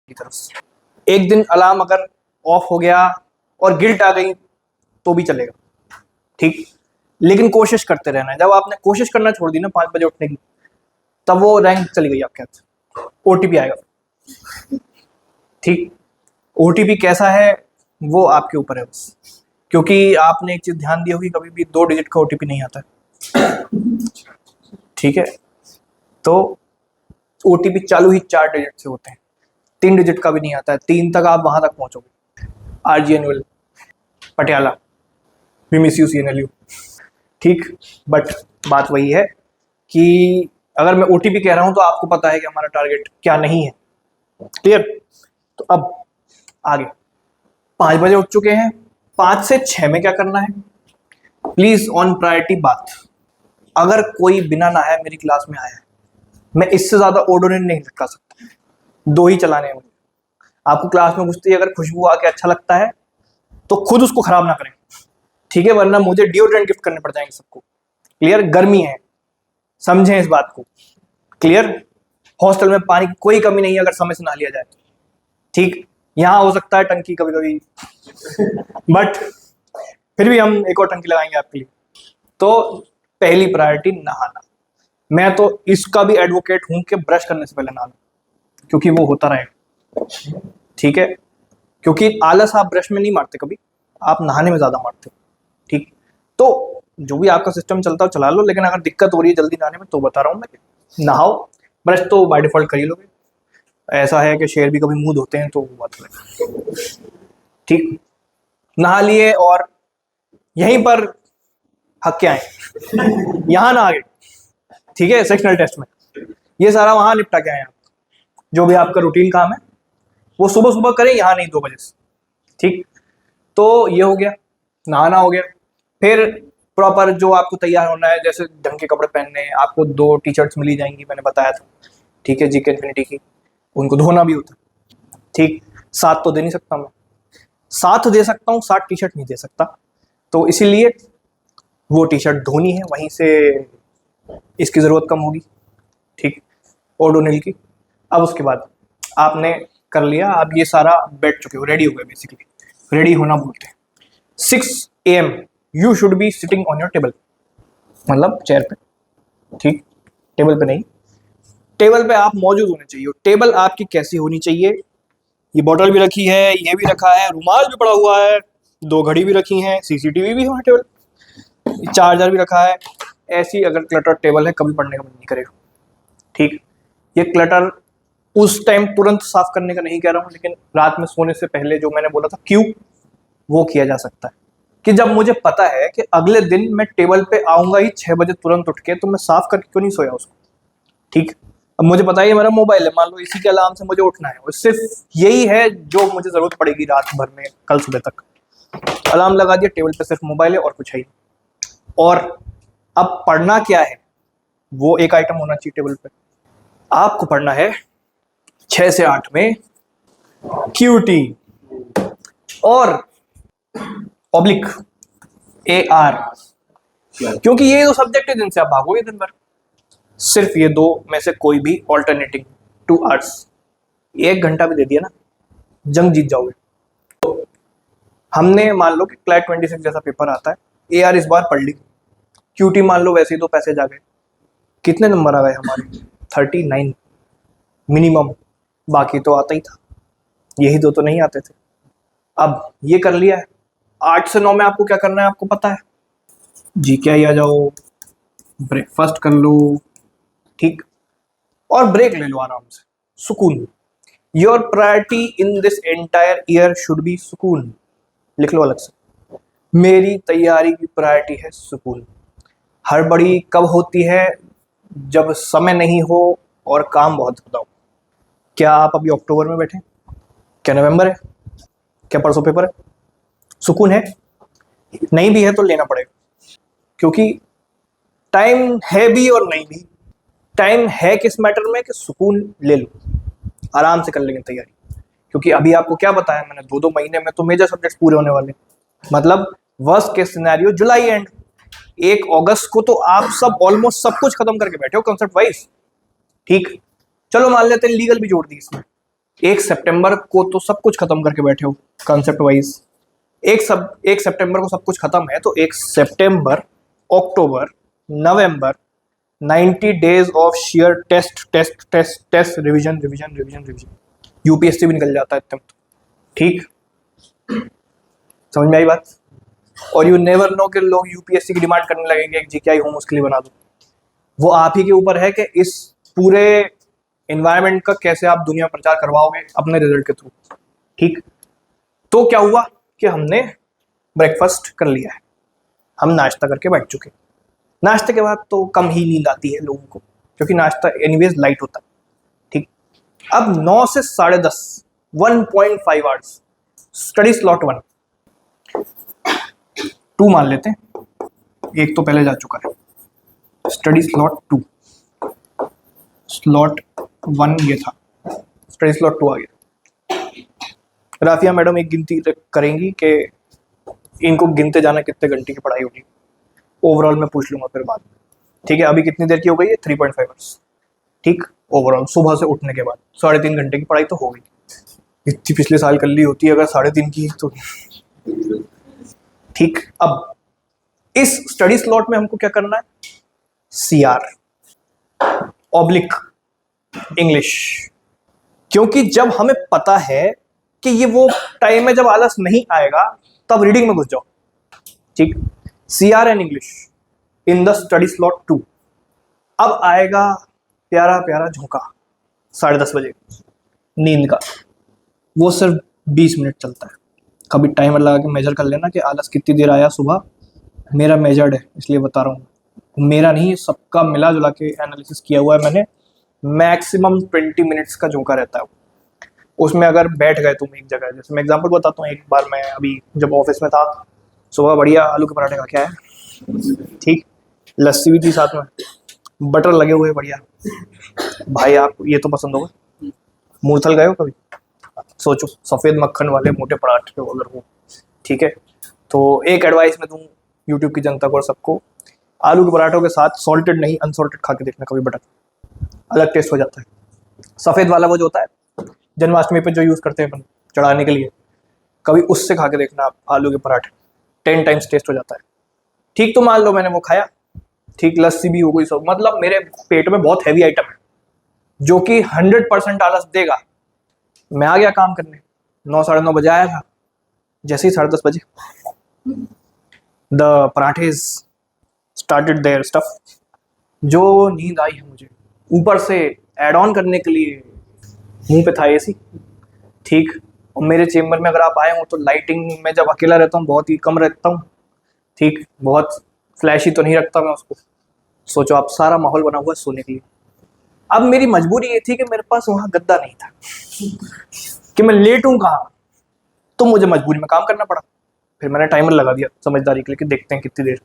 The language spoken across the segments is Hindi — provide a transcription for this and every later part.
की तरफ से। एक दिन अलार्म अगर ऑफ हो गया और गिल्ट आ गई तो भी चलेगा, ठीक, लेकिन कोशिश करते रहना है। जब आपने कोशिश करना छोड़ दी ना 5 बजे उठने की, तब वो रैंक चली गई आपके हाथ से, ओटीपी आएगा, ठीक। ओटीपी कैसा है वो आपके ऊपर है बस, क्योंकि आपने एक चीज ध्यान दी होगी, कभी भी 2 डिजिट का ओटीपी नहीं आता है, ठीक है। तो ओटीपी चालू ही 4 डिजिट से होते हैं, 3 डिजिट का भी नहीं आता है। 3 तक आप वहां तक पहुंचोगे। RG NUL Patiala, we miss you CNLU, ठीक। बट बात वही है कि अगर मैं ओटीपी कह रहा हूं तो आपको पता है कि हमारा टारगेट क्या नहीं है, क्लियर। तो अब आगे 5 बजे उठ चुके हैं, 5 से 6 में क्या करना है, प्लीज ऑन प्रायोरिटी बात। अगर कोई बिना नहाए मेरी क्लास में आया है, मैं इससे ज्यादा ओडोनिल नहीं लगा सकता, 2 ही चलाने हैं मुझे। आपको क्लास में घुसते ही अगर खुशबू आके अच्छा लगता है तो खुद उसको खराब ना करें, ठीक है, वरना मुझे डिओड्रेंट गिफ्ट करने पड़ जाएंगे सबको, क्लियर। गर्मी है, समझें इस बात को, क्लियर। हॉस्टल में पानी की कोई कमी नहीं है अगर समय से नहा लिया जाए तो, ठीक। यहां हो सकता है टंकी कभी कभी बट फिर भी हम एक और टंकी लगाएंगे आपके लिए। तो पहली प्रायोरिटी नहाना। मैं तो इसका भी एडवोकेट हूं कि ब्रश करने से पहले नहाना, क्योंकि वो होता रहेगा, ठीक है। क्योंकि आलस आप ब्रश में नहीं मारते कभी, आप नहाने में ज्यादा मारते हो, ठीक। तो जो भी आपका सिस्टम चलता हो चला लो, लेकिन अगर दिक्कत हो रही है जल्दी नहाने में तो बता रहा हूं मैं, नहाओ। ब्रश तो बाय डिफॉल्ट कर ही लोगे, ऐसा है कि शेर भी कभी मुंह धोते हैं तो वो बात है, ठीक। नहा लिए और यहीं पर हक के आए यहां ना आगे, ठीक है, सेक्शनल टेस्ट में ये सारा वहां निपटा के आए आप। जो भी आपका रूटीन काम है वो सुबह सुबह करें, यहां नहीं 2 बजे से, ठीक। तो ये हो गया, नहाना हो गया। फिर प्रॉपर जो आपको तैयार होना है, जैसे ढंग के कपड़े पहनने हैं, आपको 2 टी-शर्ट्स मिली जाएंगी, मैंने बताया था, ठीक है, जीके इन्फिनिटी की। उनको धोना भी होता है, ठीक। 7 तो दे नहीं सकता मैं, 7 दे सकता हूँ, 7 टी-शर्ट नहीं दे सकता, तो इसीलिए वो टी-शर्ट धोनी है, वहीं से इसकी ज़रूरत कम होगी, ठीक, ओडोनिल की। अब उसके बाद आपने कर लिया, आप ये सारा बैठ चुके हो, रेडी हो गए, बेसिकली रेडी होना बोलते हैं। 6 AM you should be sitting on your table, मतलब चेयर पे, ठीक, टेबल पे नहीं, टेबल पे आप मौजूद होने चाहिए। टेबल आपकी कैसी होनी चाहिए, ये बॉटल भी रखी है, ये भी रखा है, रुमाल भी पड़ा हुआ है, 2 घड़ी भी रखी हैं, CCTV भी है टेबल, चार्जर भी रखा है। ऐसी अगर क्लटर टेबल है कभी पढ़ने का मन नहीं करेगा, ठीक। ये क्लटर उस टाइम तुरंत साफ करने का नहीं कह रहा हूं, लेकिन रात में सोने से पहले जो मैंने बोला था क्यों, वो किया जा सकता है कि जब मुझे पता है कि अगले दिन मैं टेबल पे आऊंगा ही 6 बजे तुरंत उठ के, तो मैं साफ करके क्यों नहीं सोया उसको, ठीक। अब मुझे पता है ये मेरा मोबाइल है, मान लो इसी के अलार्म से मुझे उठना है, और सिर्फ यही है जो मुझे जरूरत पड़ेगी रात भर में, कल सुबह तक। अलार्म लगा दिया, टेबल पे सिर्फ मोबाइल है और कुछ है ही। और अब पढ़ना क्या है, वो एक आइटम होना चाहिए टेबल पे। आपको पढ़ना है 6 से 8 में QT और ऑब्लिक AR, क्योंकि ये 2 सब्जेक्ट है जिनसे आप भागोगे दिन भर। सिर्फ ये 2 में से कोई भी ऑल्टरनेटिंग 2 आवर्स, 1 घंटा भी दे दिया ना, जंग जीत जाओगे। तो हमने मान लो कि क्लैट 26 जैसा पेपर आता है, AR इस बार पढ़ ली, QT मान लो वैसे ही 2 पैसेज आ गए, कितने नंबर आ गए हमारे, 39 मिनिमम, बाकी तो आता ही था, यही 2 तो नहीं आते थे। अब ये कर लिया है, 8 से 9 में आपको क्या करना है आपको पता है, जी क्या ही आ जाओ, ब्रेकफास्ट कर लो, ठीक, और ब्रेक ले लो आराम से, सुकून। Your priority in this entire year should be सुकून, लिख लो अलग से, मेरी तैयारी की प्रायोरिटी है सुकून। हड़बड़ी कब होती है, जब समय नहीं हो और काम बहुत ज्यादा हो। क्या आप अभी अक्टूबर में बैठे, क्या नवंबर है, क्या परसों पेपर है, सुकून है, नहीं भी है तो लेना पड़ेगा, क्योंकि टाइम है भी और नहीं भी। टाइम है किस मैटर में कि सुकून ले लो, आराम से कर लेंगे तैयारी, क्योंकि अभी आपको क्या बताया मैंने, 2-2 महीने में तो मेजर सब्जेक्ट्स पूरे होने वाले, मतलब worst case scenario July and, 1 अगस्त को तो आप सब ऑलमोस्ट सब कुछ खत्म करके बैठे हो कंसेप्ट वाइज, ठीक। चलो मान लेते हैं लीगल भी जोड़ दी इसमें, 1 सितंबर को तो सब कुछ खत्म करके बैठे हो कॉन्सेप्ट वाइज। 1 सितंबर को सब कुछ खत्म है, तो 1 सितंबर, अक्टूबर, नवंबर, 90 days of share test test test test revision revision revision revision, UPSC भी निकल जाता है इतने में तो। ठीक, समझ में आई बात? और यू नेवर नो कि लोग यूपीएससी की डिमांड करने लगेंगे एक जीकेआई होम उसके लिए बना दो। वो आप ही के ऊपर है कि इस पूरे एनवायरनमेंट का कैसे आप दुनिया प्रचार करवाओगे अपने रिजल्ट के थ्रू। ठीक, तो क्या हुआ कि हमने ब्रेकफास्ट कर लिया है, हम नाश्ता करके बैठ चुके। नाश्ते के बाद तो कम ही नींद आती है लोगों को, क्योंकि नाश्ता एनीवेज लाइट होता है। ठीक, अब 9 से 10:30, 1.5 आवर्स स्टडी स्लॉट 1, 2 मान लेते हैं, एक तो पहले जा चुका है। स्टडी स्लॉट 2, स्लॉट 1 ये था, स्टडी स्लॉट 2 आ गया। राफिया मैडम एक गिनती करेंगी कि इनको गिनते जाना कितने घंटे की पढ़ाई होगी, ओवरऑल मैं पूछ लूंगा फिर बाद में। ठीक है, अभी कितनी देर की हो गई है? 3.5 आवर्स। ठीक, ओवरऑल सुबह से उठने के बाद 3.5 घंटे की पढ़ाई तो हो गई। इतनी पिछले साल कर ली होती है अगर 3.5 की तो। ठीक, अब इस स्टडी स्लॉट में हमको क्या करना है? CR ऑब्लिक इंग्लिश, क्योंकि जब हमें पता है कि ये वो टाइम है जब आलस नहीं आएगा, तब रीडिंग में घुस जाओ। ठीक, CR and English in the study slot 2। अब आएगा प्यारा प्यारा झोंका 10:30 बजे नींद का, वो सिर्फ 20 मिनट चलता है। कभी टाइमर लगा के मेजर कर लेना कि आलस कितनी देर आया सुबह। मेरा मेजर्ड है इसलिए बता रहा हूँ, मेरा नहीं, सबका मिला जुला के एनालिसिस किया हुआ है मैंने। मैक्सिमम 20 मिनट्स का झोंका रहता है। उसमें अगर बैठ गए तुम एक जगह, जैसे मैं एग्जांपल बताता हूँ, एक बार मैं अभी जब ऑफिस में था, सुबह बढ़िया आलू के पराठे खा के आया। ठीक, लस्सी भी थी साथ में, बटर लगे हुए बढ़िया। भाई आपको ये तो पसंद होगा, मूर्थल गए हो कभी? सोचो, सफ़ेद मक्खन वाले मोटे पराठे अगर हो। ठीक है, तो एक एडवाइस मैं दूँ यूट्यूब की जनता को और सबको, आलू के पराठों के साथ सॉल्टेड नहीं अनसॉल्टेड खा के देखना कभी बटर, अलग टेस्ट हो जाता है। सफ़ेद वाला वो जो होता है जन्माष्टमी पे जो यूज़ करते हैं अपन चढ़ाने के लिए, कभी उससे खा के देखना आप आलू के पराठे, 10 टाइम्स टेस्ट हो जाता है। ठीक, तो मान लो मैंने वो खाया, ठीक, लस्सी भी हो गई सब, मतलब मेरे पेट में बहुत हैवी आइटम है जो कि 100% आलस देगा। मैं आ गया काम करने, 9 साढ़े 9 बजे आया था, जैसे ही 10:30 बजे द पराठेज स्टार्टेड देयर स्टफ। जो नींद आई है मुझे, ऊपर से एड ऑन करने के लिए मुंह पे था एसी। ठीक, और मेरे चेम्बर में अगर आप आए हो तो लाइटिंग में जब अकेला रहता हूँ बहुत ही कम रहता हूँ। ठीक, बहुत फ्लैशी तो नहीं रखता मैं उसको। सोचो आप, सारा माहौल बना हुआ है सोने के लिए। अब मेरी मजबूरी ये थी कि मेरे पास वहाँ गद्दा नहीं था कि मैं लेटूं कहाँ, तो मुझे मजबूरी में काम करना पड़ा। फिर मैंने टाइमर लगा दिया समझदारी के लिए कि देखते हैं कितनी देर,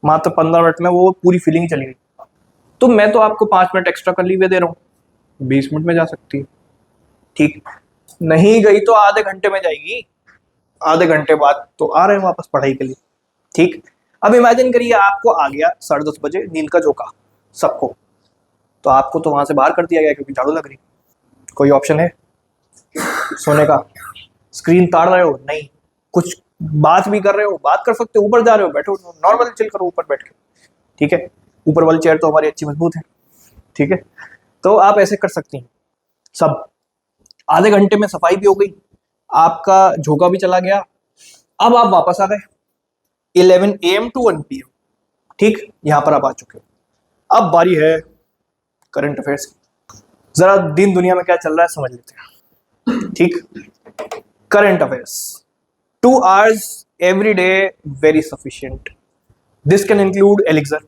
मात्र 15 मिनट में वो पूरी फीलिंग चली गई। तो मैं तो आपको 5 मिनट एक्स्ट्रा कर लीवे दे रहा हूँ, 20 मिनट में जा सकती है। ठीक, नहीं गई तो आधे घंटे में जाएगी, आधे घंटे बाद तो आ रहे हैं वापस पढ़ाई के लिए। ठीक, अब इमेजिन करिए आपको आ गया 10:30 बजे नींद का झोंका सबको, तो आपको तो वहां से बाहर कर दिया गया क्योंकि झाड़ू लग रही। कोई ऑप्शन है सोने का? स्क्रीन ताड़ रहे हो? नहीं। कुछ बात भी कर रहे हो, बात कर सकते हो, ऊपर जा रहे हो बैठो, नॉर्मल चिल करो ऊपर बैठ के। ठीक है, ऊपर वाली चेयर तो हमारी अच्छी मजबूत है। ठीक है, तो आप ऐसे कर सकती हैं सब। आधे घंटे में सफाई भी हो गई, आपका झोंका भी चला गया। अब आप वापस आ गए 11 AM to 1 PM। ठीक, यहां पर आप आ चुके हो। अब बारी है करंट अफेयर्स की। जरा दिन दुनिया में क्या चल रहा है समझ लेते हैं। ठीक, current affairs 2 hours every day very sufficient. This can include Elixir,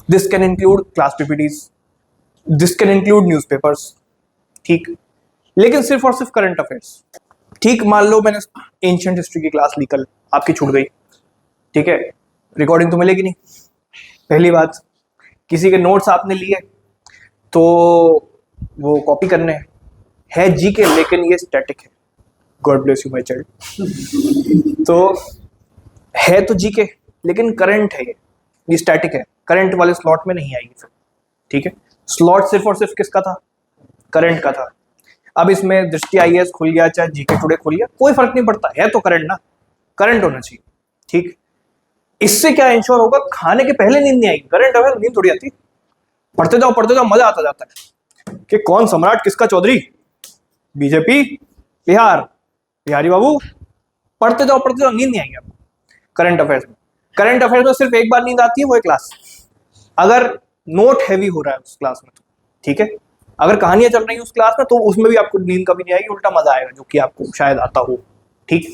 this can include class PPTs, this can include newspapers. ठीक, लेकिन सिर्फ और सिर्फ करंट अफेयर्स। ठीक, मान लो मैंने एंशिएंट हिस्ट्री की क्लास ली कल, आपकी छूट गई। ठीक है, रिकॉर्डिंग तो मिलेगी नहीं। पहली बात, किसी के नोट्स आपने लिए तो वो कॉपी करने है जीके, लेकिन ये स्टैटिक है। God bless you my child. तो है तो जीके लेकिन करंट है, ये स्टैटिक है, करंट वाले स्लॉट में नहीं आएगी फिर। ठीक है, स्लॉट सिर्फ और सिर्फ किसका था? करंट का था। अब इसमें दृष्टि आईएएस खुल गया चाहे जीके टुडे खुल गया, कोई फर्क नहीं पड़ता, है तो करंट ना, करंट होना चाहिए। ठीक, इससे क्या इंश्योर होगा, खाने के पहले नींद नहीं आएगी। करंट अफेयर नींद थोड़ी आती, पढ़ते जाओ मजा आता जाता है कि कौन सम्राट किसका चौधरी, बीजेपी बिहार, बिहारी बाबू, पढ़ते जाओ नींद नहीं आएगी आपको। करंट अफेयर्स में सिर्फ एक बार नींद आती है, वो है क्लास, अगर नोट हैवी हो रहा है उस क्लास में तो। ठीक है, अगर कहानियां चल रही है उस क्लास में तो उसमें भी आपको नींद कभी नहीं आएगी, उल्टा मजा आएगा, जो कि आपको शायद आता हो। ठीक,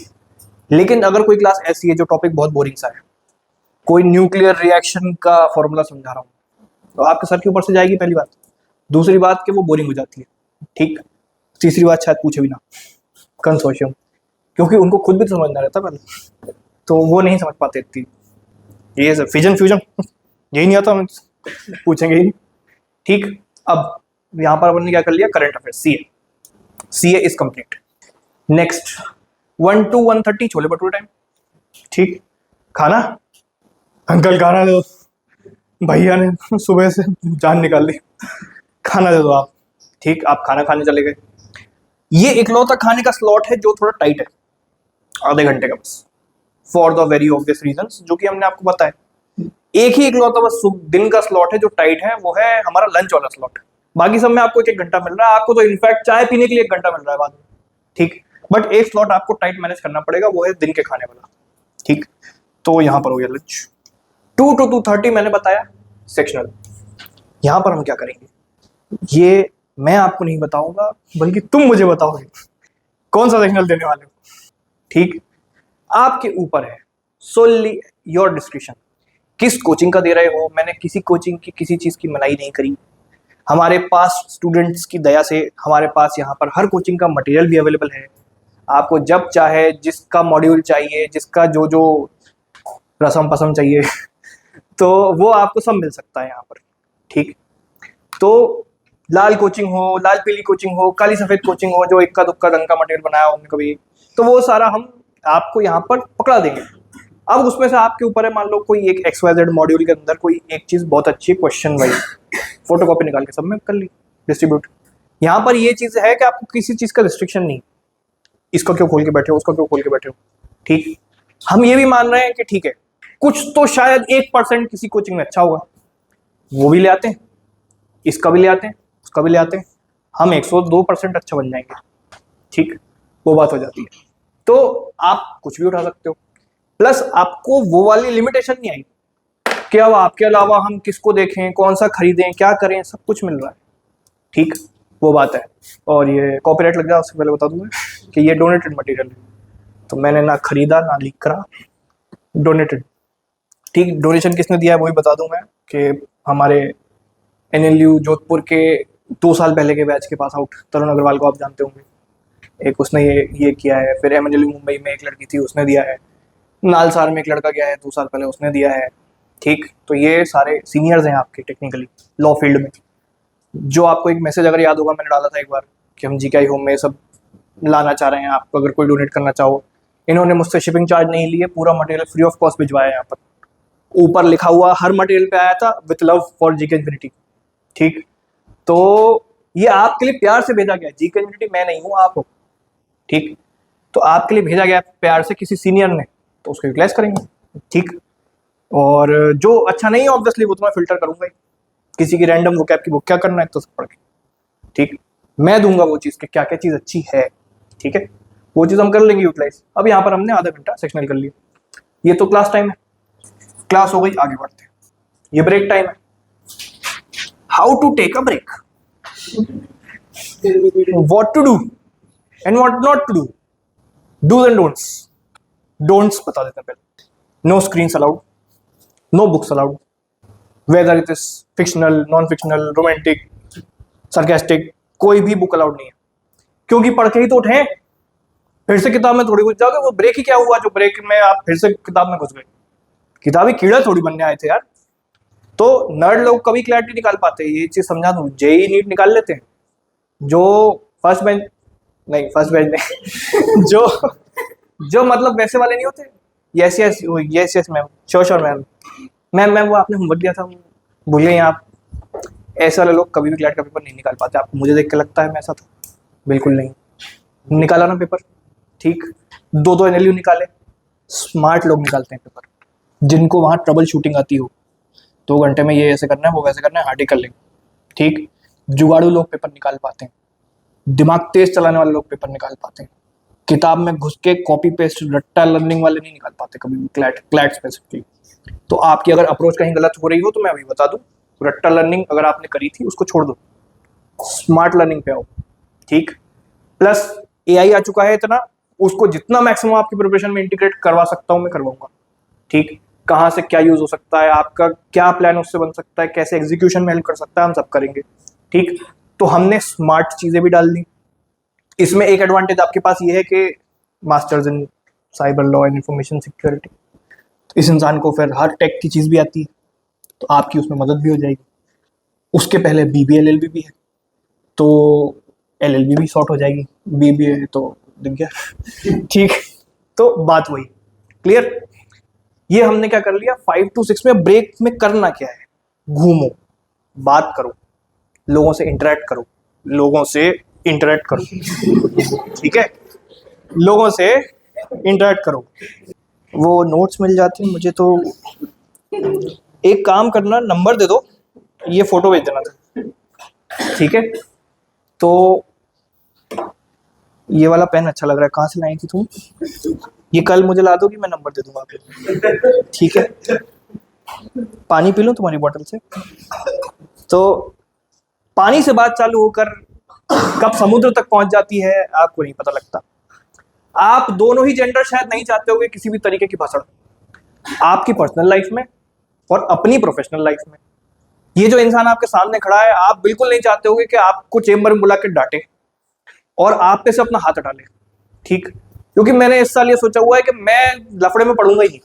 लेकिन अगर कोई क्लास ऐसी है जो टॉपिक बहुत बोरिंग सा है, कोई न्यूक्लियर रिएक्शन का फॉर्मूला समझा रहा हूँ, तो आपके सर के ऊपर से जाएगी, पहली बात। दूसरी बात कि वो बोरिंग हो जाती है। ठीक, तीसरी बात शायद पूछे भी ना, कंसोर्शियम, क्योंकि उनको खुद भी तो समझना रहता पहले, तो वो नहीं समझ पाते इतनी, ये सब फिजन फ्यूजन यही नहीं आता, हम पूछेंगे ही नहीं। ठीक, अब यहाँ पर अपन ने क्या कर लिया, current affair, CA is complete. Next 1 to 1:30 chole bhature time. ठीक, खाना, अंकल खाना दो, भैया ने सुबह से जान निकाल ली, खाना दे दो आप। ठीक, आप खाना खाने चले गए। ये इकलौता खाने का स्लॉट है जो थोड़ा टाइट है, आधे घंटे का बस, for the very obvious reasons जो कि हमने आपको बताया। एक ही इकलौता बस दिन का स्लॉट है जो टाइट है, वो है हमारा लंच वाला स्लॉट। बाकी सब में आपको 1 घंटा मिल रहा है, आपको तो इनफैक्ट चाय पीने के लिए 1 घंटा मिल रहा है बाद में। ठीक, बट एक स्लॉट आपको टाइट मैनेज करना पड़ेगा, वो है दिन के खाने वाला। ठीक, तो यहाँ पर हो गया लंच। 2 to 2:30 मैंने बताया सेक्शनल। यहाँ पर हम क्या करेंगे, ये मैं आपको नहीं बताऊंगा, बल्कि तुम मुझे बताओगे कौन सा सेक्शनल देने वाले हो। ठीक, आपके ऊपर है, सोली योर डिस्क्रिप्शन, किस कोचिंग का दे रहे हो। मैंने किसी कोचिंग की किसी चीज की मनाही नहीं करी। हमारे पास स्टूडेंट्स की दया से हमारे पास यहाँ पर हर कोचिंग का मटेरियल भी अवेलेबल है। आपको जब चाहे, जिसका मॉड्यूल चाहिए, जिसका जो जो रसम पसम चाहिए तो वो आपको सब मिल सकता है यहाँ पर। ठीक, तो लाल कोचिंग हो, लाल पीली कोचिंग हो, काली सफेद कोचिंग हो, जो इक्का दुक्का ढंग का मटेरियल बनाया हो हमने कभी, तो वो सारा हम आपको यहाँ पर पकड़ा देंगे। अब उसमें से आपके ऊपर है, मान लो कोई एक XYZ मॉड्यूल के अंदर कोई एक चीज बहुत अच्छी है, क्वेश्चन वाइज फोटोकॉपी निकाल के सब में कर ली, डिस्ट्रीब्यूट। यहाँ पर ये चीज है कि आपको किसी चीज का रिस्ट्रिक्शन नहीं, इसको क्यों खोल के बैठे हो, उसको क्यों खोल के बैठे हो। ठीक, हम ये भी मान रहे हैं कि ठीक है, कुछ तो शायद 1% किसी कोचिंग में अच्छा होगा, वो भी ले आते हैं, इसका भी ले आते हैं, उसका भी ले आते हैं, हम 102% अच्छा बन जाएंगे। ठीक, वो बात हो जाती है। तो आप कुछ भी उठा सकते हो, प्लस आपको वो वाली लिमिटेशन नहीं आई कि अब आपके अलावा हम किसको देखें, कौन सा खरीदें, क्या करें, सब कुछ मिल रहा है। ठीक, वो बात है। और ये कॉपीराइट लग जाए उससे पहले बता दूंगा कि ये डोनेटेड मटेरियल है, तो मैंने ना खरीदा ना लीक करा, डोनेटेड। ठीक, डोनेशन किसने दिया है वही बता दूं मैं कि हमारे NLU जोधपुर के 2 साल पहले के बैच के पास आउट तरुण अग्रवाल को आप जानते होंगे, एक उसने ये किया है। फिर MNLU मुंबई में एक लड़की थी, उसने दिया है। नालसार में एक लड़का गया है 2 साल पहले, उसने दिया है। ठीक, तो ये सारे सीनियर्स हैं आपके टेक्निकली लॉ फील्ड में। जो आपको एक मैसेज अगर याद होगा, मैंने डाला था एक बार कि हम GKI होम में सब लाना चाह रहे हैं, आपको अगर कोई डोनेट करना चाहो। इन्होंने मुझसे शिपिंग चार्ज नहीं लिए, पूरा मटेरियल फ्री ऑफ कॉस्ट भिजवाया यहाँ पर। ऊपर लिखा हुआ हर मटेरियल पे आया था, with love for GK infinity. ठीक, तो ये आपके लिए प्यार से भेजा गया। GK इन्फिनिटी मैं नहीं हूँ, आप हो। ठीक, तो आपके लिए भेजा गया प्यार से किसी सीनियर ने, तो उसको यूटिलाइज करेंगे। ठीक, और जो अच्छा नहीं है ऑब्वियसली वो तो मैं फिल्टर करूंगा ही। किसी की रैंडम वोकैब की बुक क्या करना है, तो सब पढ़ के। ठीक, मैं दूंगा वो चीज़ कि क्या क्या चीज़ अच्छी है। ठीक है, वो चीज़ हम कर लेंगे यूटिलाइज। अब यहाँ पर हमने आधा घंटा सेक्शनल कर लिया, ये तो क्लास टाइम है, क्लास हो गई, आगे बढ़ते हैं। ये ब्रेक टाइम है। How to take a break, what to do and what not to do, do's and don'ts. Don'ts बता देते हैं पहले। No screens allowed, no books allowed, whether it is fictional, non fictional, romantic, sarcastic, कोई भी बुक अलाउड नहीं है, क्योंकि पढ़ के ही तो उठे, फिर से किताब में थोड़ी घुस जाओगे। वो ब्रेक ही क्या हुआ जो ब्रेक में आप फिर से किताब में घुस गए, किताबी कीड़ा थोड़ी बनने आए थे यार। तो नर्ड लोग कभी क्लैरिटी निकाल पाते हैं, ये चीज समझा दूं। जेई नीट निकाल लेते हैं, जो फर्स्ट बेंच नहीं जो मतलब वैसे वाले नहीं होते, yes yes yes yes ma'am, sure ma'am ma'am वो आपने होमवर्क दिया था, भूल गए आप। ऐसे वाले लोग कभी भी क्लैट का पेपर नहीं निकाल पाते। आपको मुझे देख के लगता है मैं ऐसा था? बिल्कुल नहीं। निकाला ना पेपर, ठीक, दो दो एनएलयू निकाले। स्मार्ट लोग निकालते हैं पेपर, जिनको वहाँ ट्रबल शूटिंग आती हो, 2 घंटे में ये ऐसे करना है, वो वैसे करना है, हार्ड ही कर लेंगे, ठीक। जुगाड़ू लोग पेपर निकाल पाते हैं, दिमाग तेज चलाने वाले लोग पेपर निकाल पाते हैं। किताब में घुस के कॉपी पेस्ट रट्टा लर्निंग वाले नहीं निकाल पाते कभी भी, क्लैट स्पेसिफिकली। तो आपकी अगर अप्रोच कहीं गलत हो रही हो तो मैं अभी बता दूं, रट्टा लर्निंग अगर आपने करी थी उसको छोड़ दो, स्मार्ट लर्निंग पे आओ, ठीक। प्लस एआई आ चुका है इतना, उसको जितना मैक्सिमम आपकी प्रिपरेशन में इंटीग्रेट करवा सकता हूं मैं करवाऊंगा, ठीक। कहाँ से क्या यूज हो सकता है, आपका क्या प्लान उससे बन सकता है, कैसे एग्जीक्यूशन में हेल्प कर सकता है, हम सब करेंगे, ठीक। तो हमने स्मार्ट चीजें भी डाल दी। इसमें एक एडवांटेज आपके पास ये है कि masters in cyber law and information security, तो इस इंसान को फिर हर टेक की चीज़ भी आती है, तो आपकी उसमें मदद भी हो जाएगी। उसके पहले बीबीए एलएलबी भी है, तो एलएलबी भी सॉर्ट हो जाएगी, बीबीए है तो दिख गया, ठीक। तो बात वही क्लियर। ये हमने क्या कर लिया, 5 to 6 में ब्रेक में करना क्या है, घूमो, बात करो, लोगों से इंटरेक्ट करो, लोगों से इंटरेक्ट करो, ठीक है, लोगों से इंटरेक्ट करो। वो नोट्स मिल जाते हैं मुझे, तो एक काम करना, नंबर दे दो, ये फोटो भेज देना था, ठीक है। तो ये वाला पेन अच्छा लग रहा है, कहाँ से लाई थी तुम? ये कल मुझे ला दोगी, मैं नंबर दे दूंगा आपको, ठीक है। पानी पी लूं तुम्हारी बोतल से? तो पानी से बात चालू होकर कब समुद्र तक पहुंच जाती है आपको नहीं पता लगता। आप दोनों ही जेंडर शायद नहीं चाहते होगे किसी भी तरीके की भाषण, आपकी पर्सनल लाइफ में और अपनी प्रोफेशनल लाइफ में। ये जो इंसान आपके सामने खड़ा है, आप बिल्कुल नहीं चाहते होगे कि आपको चेंबर में बुला के डांटे और आप पे से अपना हाथ हटा ले, ठीक। क्योंकि मैंने इस साल ये सोचा हुआ है कि मैं लफड़े में पढ़ूंगा ही नहीं,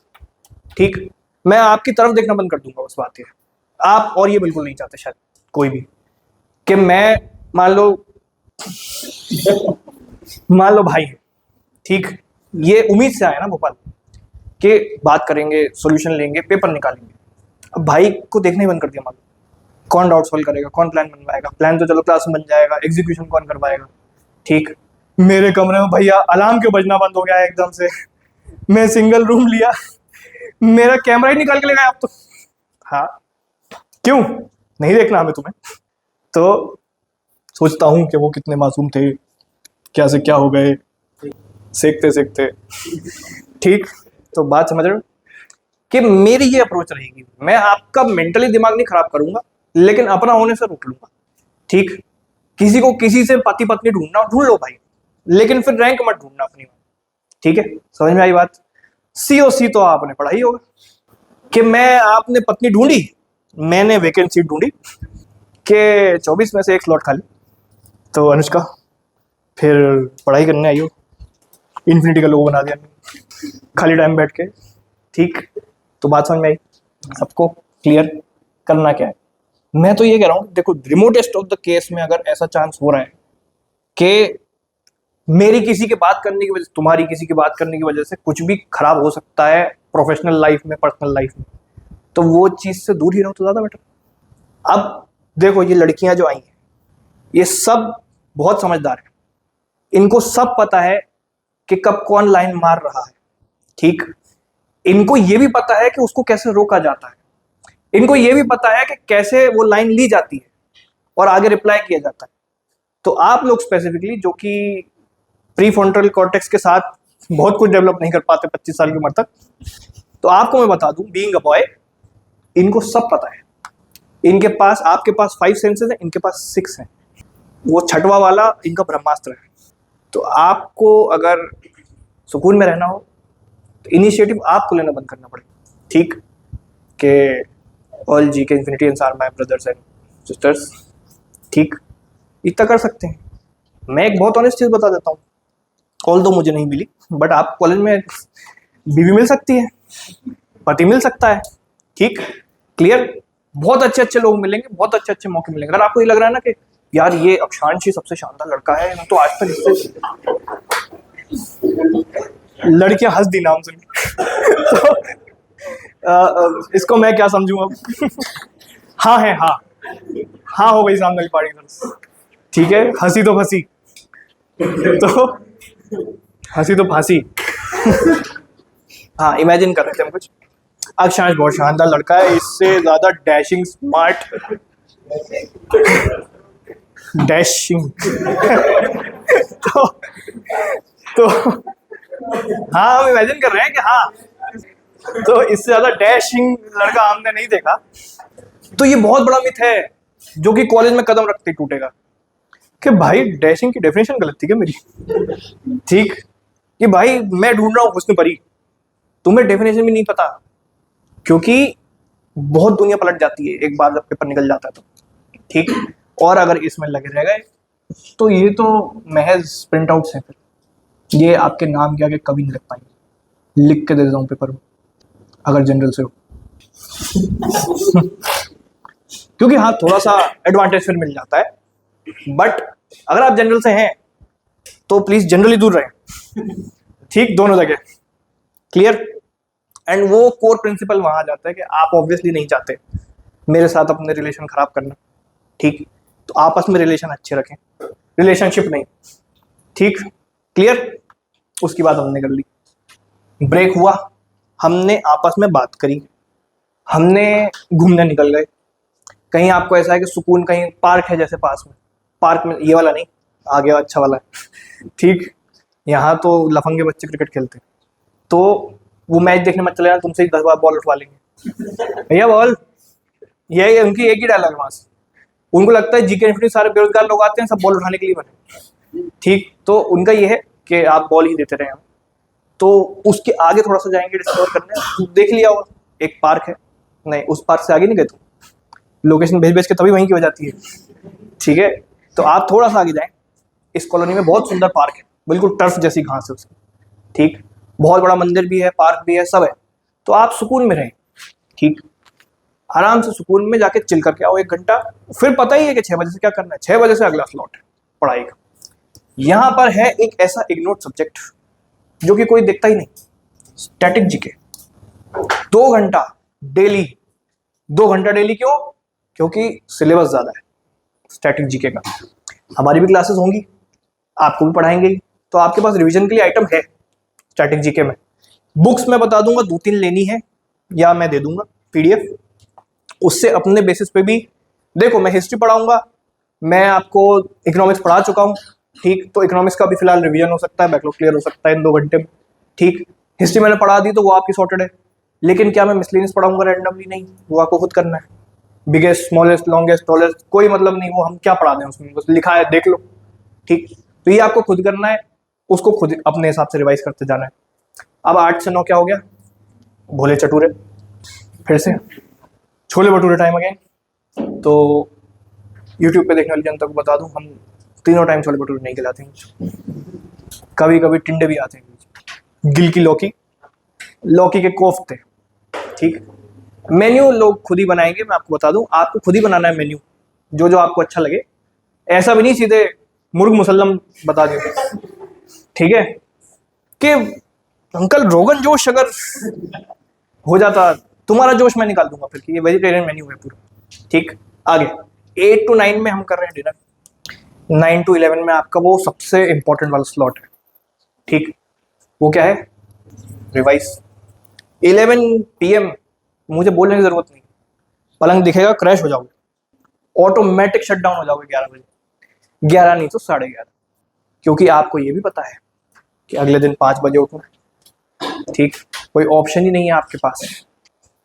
ठीक। मैं आपकी तरफ देखना बंद कर दूंगा, बस बात ये। आप और ये बिल्कुल नहीं चाहते शायद कोई भी, कि मैं मान लो भाई है, ठीक। ये उम्मीद से आया ना भोपाल कि बात करेंगे, सॉल्यूशन लेंगे, पेपर निकालेंगे। अब भाई को देखना ही बंद कर दिया, मान लो कौन डाउट सॉल्व करेगा, कौन प्लान बनवाएगा, प्लान तो चलो क्लास में बन जाएगा, एग्जीक्यूशन कौन करवाएगा, ठीक। मेरे कमरे में भैया अलार्म क्यों बजना बंद हो गया है एकदम से, मैं सिंगल रूम लिया, मेरा कैमरा ही निकाल के ले गए आप तो। हाँ, क्यों नहीं देखना हमें तुम्हें? तो सोचता हूँ कि वो कितने मासूम थे, क्या से क्या हो गए सीखते सीखते, ठीक। तो बात समझ रहे हो कि मेरी ये अप्रोच रहेगी, मैं आपका मेंटली दिमाग नहीं खराब करूंगा, लेकिन अपना होने से रोक लूंगा, ठीक। किसी को किसी से पति पत्नी ढूंढना ढूंढ लो भाई, लेकिन फिर रैंक मत ढूंढना अपनी, ठीक है। समझ में आई बात? सीओसी तो आपने पढ़ा ही होगा कि मैं आपने पत्नी ढूंढी, मैंने वैकेंसी ढूंढी कि 24 में से 1 स्लॉट खाली, तो अनुष्का फिर पढ़ाई करने आई हो, इन्फिनिटी का लोगो बना दिया खाली टाइम बैठ के, ठीक। तो बात समझ में आई सबको? क्लियर करना क्या है, मैं तो ये कह रहा हूँ, देखो रिमोटेस्ट ऑफ द केस में अगर ऐसा चांस हो रहा है कि मेरी किसी की बात करने की वजह से, तुम्हारी किसी की बात करने की वजह से कुछ भी खराब हो सकता है प्रोफेशनल लाइफ में, पर्सनल लाइफ में, तो वो चीज से दूर ही रहो तो ज्यादा बेटर। अब देखो ये लड़कियां जो आई हैं, ये सब बहुत समझदार है, इनको सब पता है कि कब कौन लाइन मार रहा है, ठीक। इनको ये भी पता है कि उसको कैसे रोका जाता है, इनको ये भी पता है कि कैसे वो लाइन ली जाती है और आगे रिप्लाई किया जाता है। तो आप लोग स्पेसिफिकली जो कि प्री फ्रंटल कॉर्टेक्स के साथ बहुत कुछ डेवलप नहीं कर पाते 25 साल की उम्र तक, तो आपको मैं बता दूं, बीइंग अ बॉय, इनको सब पता है। इनके पास, आपके पास 5 सेंसेस है, इनके पास 6 है, वो छठवा वाला इनका ब्रह्मास्त्र है। तो आपको अगर सुकून में रहना हो तो इनिशिएटिव आपको लेना बंद करना पड़ेगा, ठीक। के all G K infinitians are my brothers and sisters, ठीक। इतना कर सकते हैं। मैं एक बहुत ऑनेस्ट चीज बता देता हूँ, कॉल तो मुझे नहीं मिली, बट आप कॉलेज में बीवी मिल सकती है, पति मिल सकता है, ठीक। क्लियर? बहुत अच्छे अच्छे लोग मिलेंगे, बहुत अच्छे अच्छे मौके मिलेंगे। अगर आपको ये लग रहा है ना कि यार ये अक्षांश ही सबसे शानदार लड़का है, मैं तो आज तक इससे, लड़कियां हंस दी नाम सुन तो इसको मैं क्या समझूं अब? हाँ है, हाँ हाँ हो गई सामने वाली पार्टी, ठीक है, हंसी तो फंसी, तो हंसी तो फांसी। हाँ, इमेजिन कर रहे थे हम कुछ। अक्षांश बहुत शानदार लड़का है, इससे ज्यादा डैशिंग स्मार्ट, डैशिंग। तो तो हाँ, हम इमेजिन कर रहे हैं कि हाँ, तो इससे ज्यादा डैशिंग लड़का हमने नहीं देखा। तो ये बहुत बड़ा मिथ है जो कि कॉलेज में कदम रखते ही टूटेगा कि भाई डैशिंग की डेफिनेशन गलत थी क्या मेरी? ठीक, कि भाई मैं ढूंढ रहा हूँ हुस्न परी, तुम्हें डेफिनेशन भी नहीं पता, क्योंकि बहुत दुनिया पलट जाती है एक बार जब पेपर निकल जाता है तो। ठीक, और अगर इसमें लगे रह गए तो ये तो महज प्रिंट आउट्स हैं, फिर ये आपके नाम के आगे कभी नहीं लग पाएंगे। लिख के दे देता हूँ पेपर में अगर जनरल से हो। क्योंकि हाँ, थोड़ा सा एडवांटेज फिर मिल जाता है, बट अगर आप जनरल से हैं तो प्लीज जनरली दूर रहें। ठीक, दोनों जगह क्लियर। एंड वो कोर प्रिंसिपल वहां आ जाता है कि आप ऑब्वियसली नहीं चाहते मेरे साथ अपने रिलेशन खराब करना। ठीक, तो आपस में रिलेशन अच्छे रखें, रिलेशनशिप नहीं। ठीक, क्लियर। उसकी बात हमने कर ली, ब्रेक हुआ, हमने आपस में बात करी, हमने घूमने निकल गए कहीं। आपको ऐसा है कि सुकून, कहीं पार्क है जैसे पास में, पार्क में ये वाला नहीं, आगे अच्छा वाला है। ठीक, यहाँ तो लफंगे बच्चे क्रिकेट खेलते हैं, तो वो मैच देखने मत चले जाना, तुमसे ही 10 बार बॉल उठवा लेंगे। भैया बॉल, ये उनकी एक ही डायलॉग है वहां से। उनको लगता है जीके इन्फिनिटी सारे बेरोजगार लोग आते हैं, सब बॉल उठाने के लिए बने। ठीक, तो उनका ये है कि आप बॉल ही देते रहे। तो उसके आगे थोड़ा सा जाएंगे डिस्कवर करने, देख लिया होगा एक पार्क है, नहीं उस पार्क से आगे नहीं गए तुम, लोकेशन भेज भेज के तभी वहीं की हो जाती है। ठीक है, तो आप थोड़ा सा आगे जाएं, इस कॉलोनी में बहुत सुंदर पार्क है, बिल्कुल टर्फ जैसी घास है उसकी। ठीक, बहुत बड़ा मंदिर भी है, पार्क भी है, सब है। तो आप सुकून में रहें। ठीक, आराम से सुकून में जाके चिल करके आओ 1 घंटा। फिर पता ही है कि 6 बजे से क्या करना है, 6 बजे से अगला स्लॉट है पढ़ाई का। यहाँ पर है एक ऐसा इग्नोर्ड सब्जेक्ट जो कि कोई देखता ही नहीं, स्टैटिक जीके। 2 घंटा डेली, 2 घंटा डेली। क्यों? क्योंकि सिलेबस ज्यादा है स्टैटिक जीके का। हमारी भी क्लासेस होंगी, आपको भी पढ़ाएंगे, तो आपके पास रिवीजन के लिए आइटम है स्टैटिक जीके में। बुक्स मैं बता दूंगा 2-3 लेनी है, या मैं दे दूंगा पीडीएफ, उससे अपने बेसिस पे भी। देखो, मैं हिस्ट्री पढ़ाऊंगा, मैं आपको इकोनॉमिक्स पढ़ा चुका हूँ। ठीक, तो इकोनॉमिक्स का भी फिलहाल रिवीजन हो सकता है, बैकलॉग क्लियर हो सकता है इन 2 घंटे में। ठीक, हिस्ट्री मैंने पढ़ा दी तो वो आपकी सॉर्टेड है। लेकिन क्या मैं मिसलेनियस पढ़ाऊंगा रैंडमली? नहीं, वो आपको खुद करना है। बिगेस्ट, स्मॉलेस्ट, लॉन्गेस्ट, टॉलेस्ट, कोई मतलब नहीं, वो हम क्या पढ़ा दें उसमें, बस लिखा है देख लो। ठीक, तो ये आपको खुद करना है, उसको खुद अपने हिसाब से रिवाइज करते जाना है। अब 8 से 9 क्या हो गया? भोले चटूरे, फिर से छोले भटूरे टाइम अगेन। तो यूट्यूब पे देखने वाली जनता को बता दूं, हम तीनों टाइम छोले भटूरे नहीं खिलाते हैं, कभी कभी टिंडे भी आते हैं, गिल की लौकी, लौकी के कोफ्ते। ठीक, मेन्यू लोग खुद ही बनाएंगे, मैं आपको बता दूं, आपको खुद ही बनाना है मेन्यू, जो जो आपको अच्छा लगे। ऐसा भी नहीं सीधे मुर्ग मुसल्लम बता दें। ठीक है, कि अंकल रोगन जोश अगर हो जाता, तुम्हारा जोश मैं निकाल दूंगा फिर कि ये वेजिटेरियन मेन्यू है पूरा। ठीक, आगे 8 to 9 में हम कर रहे हैं डिनर, 9 to 11 में आपका वो सबसे इंपॉर्टेंट वाला स्लॉट है। ठीक, वो क्या है? रिवाइज। 11 PM मुझे बोलने की जरूरत नहीं, पलंग दिखेगा क्रैश हो जाओगे, ऑटोमेटिक शट डाउन हो जाओगे 11 बजे, 11 नहीं तो 11:30, क्योंकि आपको ये भी पता है कि अगले दिन 5 बजे उठना है। ठीक, कोई ऑप्शन ही नहीं है आपके पास।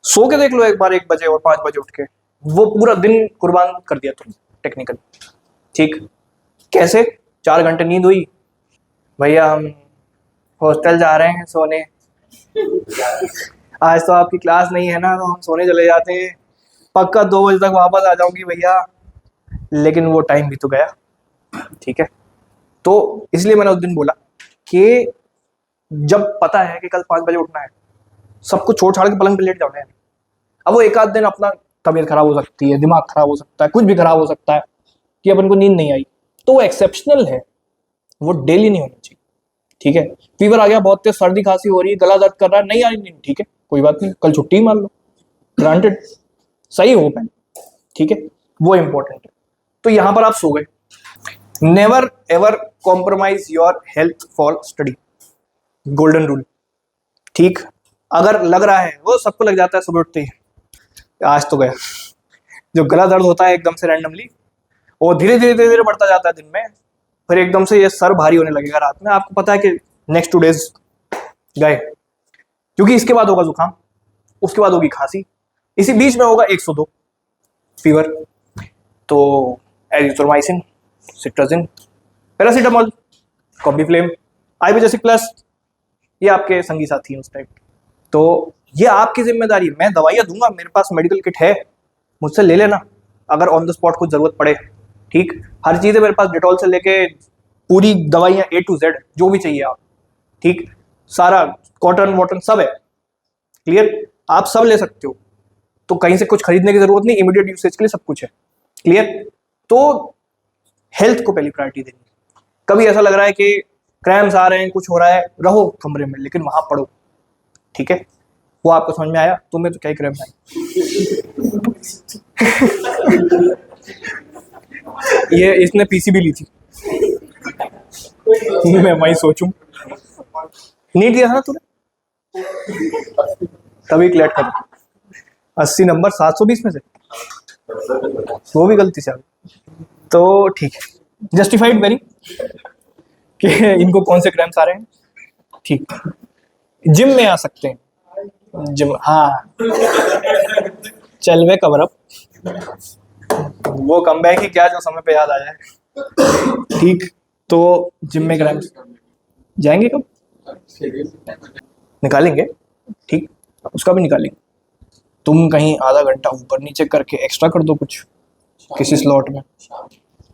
सो के देख लो एक बार 1 बजे और 5 बजे उठ के, वो पूरा दिन कुर्बान कर दिया तुम टेक्निकल। ठीक, कैसे? 4 घंटे नींद हुई, भैया हम हॉस्टल जा रहे हैं सोने, आज तो आपकी क्लास नहीं है ना, तो हम सोने चले जाते हैं, पक्का 2 बजे तक वापस आ जाऊंगी भैया। लेकिन वो टाइम भी तो गया। ठीक है, तो इसलिए मैंने उस दिन बोला कि जब पता है कि कल 5 बजे उठना है, सब कुछ छोड़ छाड़ के पलंग पे लेट जाओ। अब वो 1 आध दिन अपना तबीयत खराब हो सकती है, दिमाग खराब हो सकता है, कुछ भी खराब हो सकता है कि अपन को नींद नहीं आई, तो वो एक्सेप्शनल है, वो डेली नहीं होना चाहिए। ठीक है, फीवर आ गया, बहुत तेज सर्दी खांसी हो रही है, गला दर्द कर रहा है, नहीं आ रही नींद, ठीक है कोई बात नहीं, कल छुट्टी मान लो, ग्रांटेड, सही हो पहले। ठीक है, वो इंपॉर्टेंट है। तो यहां पर आप सो गए, never ever compromise your health for study, golden rule. ठीक, अगर लग रहा है, वो सबको लग जाता है सुबह उठते ही, आज तो गया, जो गला दर्द होता है एकदम से रैंडमली, वो धीरे धीरे धीरे धीरे बढ़ता जाता है दिन में, फिर एकदम से ये सर भारी होने लगेगा रात में, आपको पता है कि नेक्स्ट 2 डेज गए, क्योंकि इसके बाद होगा जुकाम, उसके बाद होगी खांसी, इसी बीच में होगा 102 फीवर। तो azithromycin, cetirizine, paracetamol, Combiflam, ibuprofen plus, ये आपके संगी साथी हैं उस टाइप। तो ये आपकी जिम्मेदारी है, मैं दवाइयाँ दूंगा, मेरे पास मेडिकल किट है, मुझसे ले लेना अगर ऑन द स्पॉट कुछ जरूरत पड़े। ठीक, हर चीज़ है मेरे पास, डिटॉल से लेके पूरी दवाइयाँ A to Z जो भी चाहिए आप, ठीक, सारा कॉटन वॉटन सब है, क्लियर, आप सब ले सकते हो। तो कहीं से कुछ खरीदने की जरूरत नहीं, इमीडिएट यूसेज के लिए सब कुछ है, क्लियर। तो हेल्थ को पहली प्रायोरिटी देनी। कभी ऐसा लग रहा है कि क्रैम्स आ रहे हैं, कुछ हो रहा है, रहो कमरे में, लेकिन वहां पढ़ो, ठीक है। वो आपको समझ में आया, तुम्हें तो क्या ही क्रैम्स आए। ये इसने पीसीबी ली थी, मैं वही सोचूं, नीट दिया था ना तूने, तभी क्लैट कर 80 नंबर 720 में से, वो भी गलती से आ गई। तो ठीक है, जस्टिफाइड वेरी कि इनको कौन से क्रैम्स आ रहे हैं। ठीक, जिम में आ सकते हैं, जिम, हाँ, चल वे कवर अप, वो कम बैक ही क्या जो समय पे याद आ जाए। ठीक, तो जिम में क्रैम्स जाएंगे कब, निकालेंगे, ठीक, उसका भी निकालेंगे। तुम कहीं आधा घंटा ऊपर नीचे करके एक्स्ट्रा कर दो कुछ किसी स्लॉट में,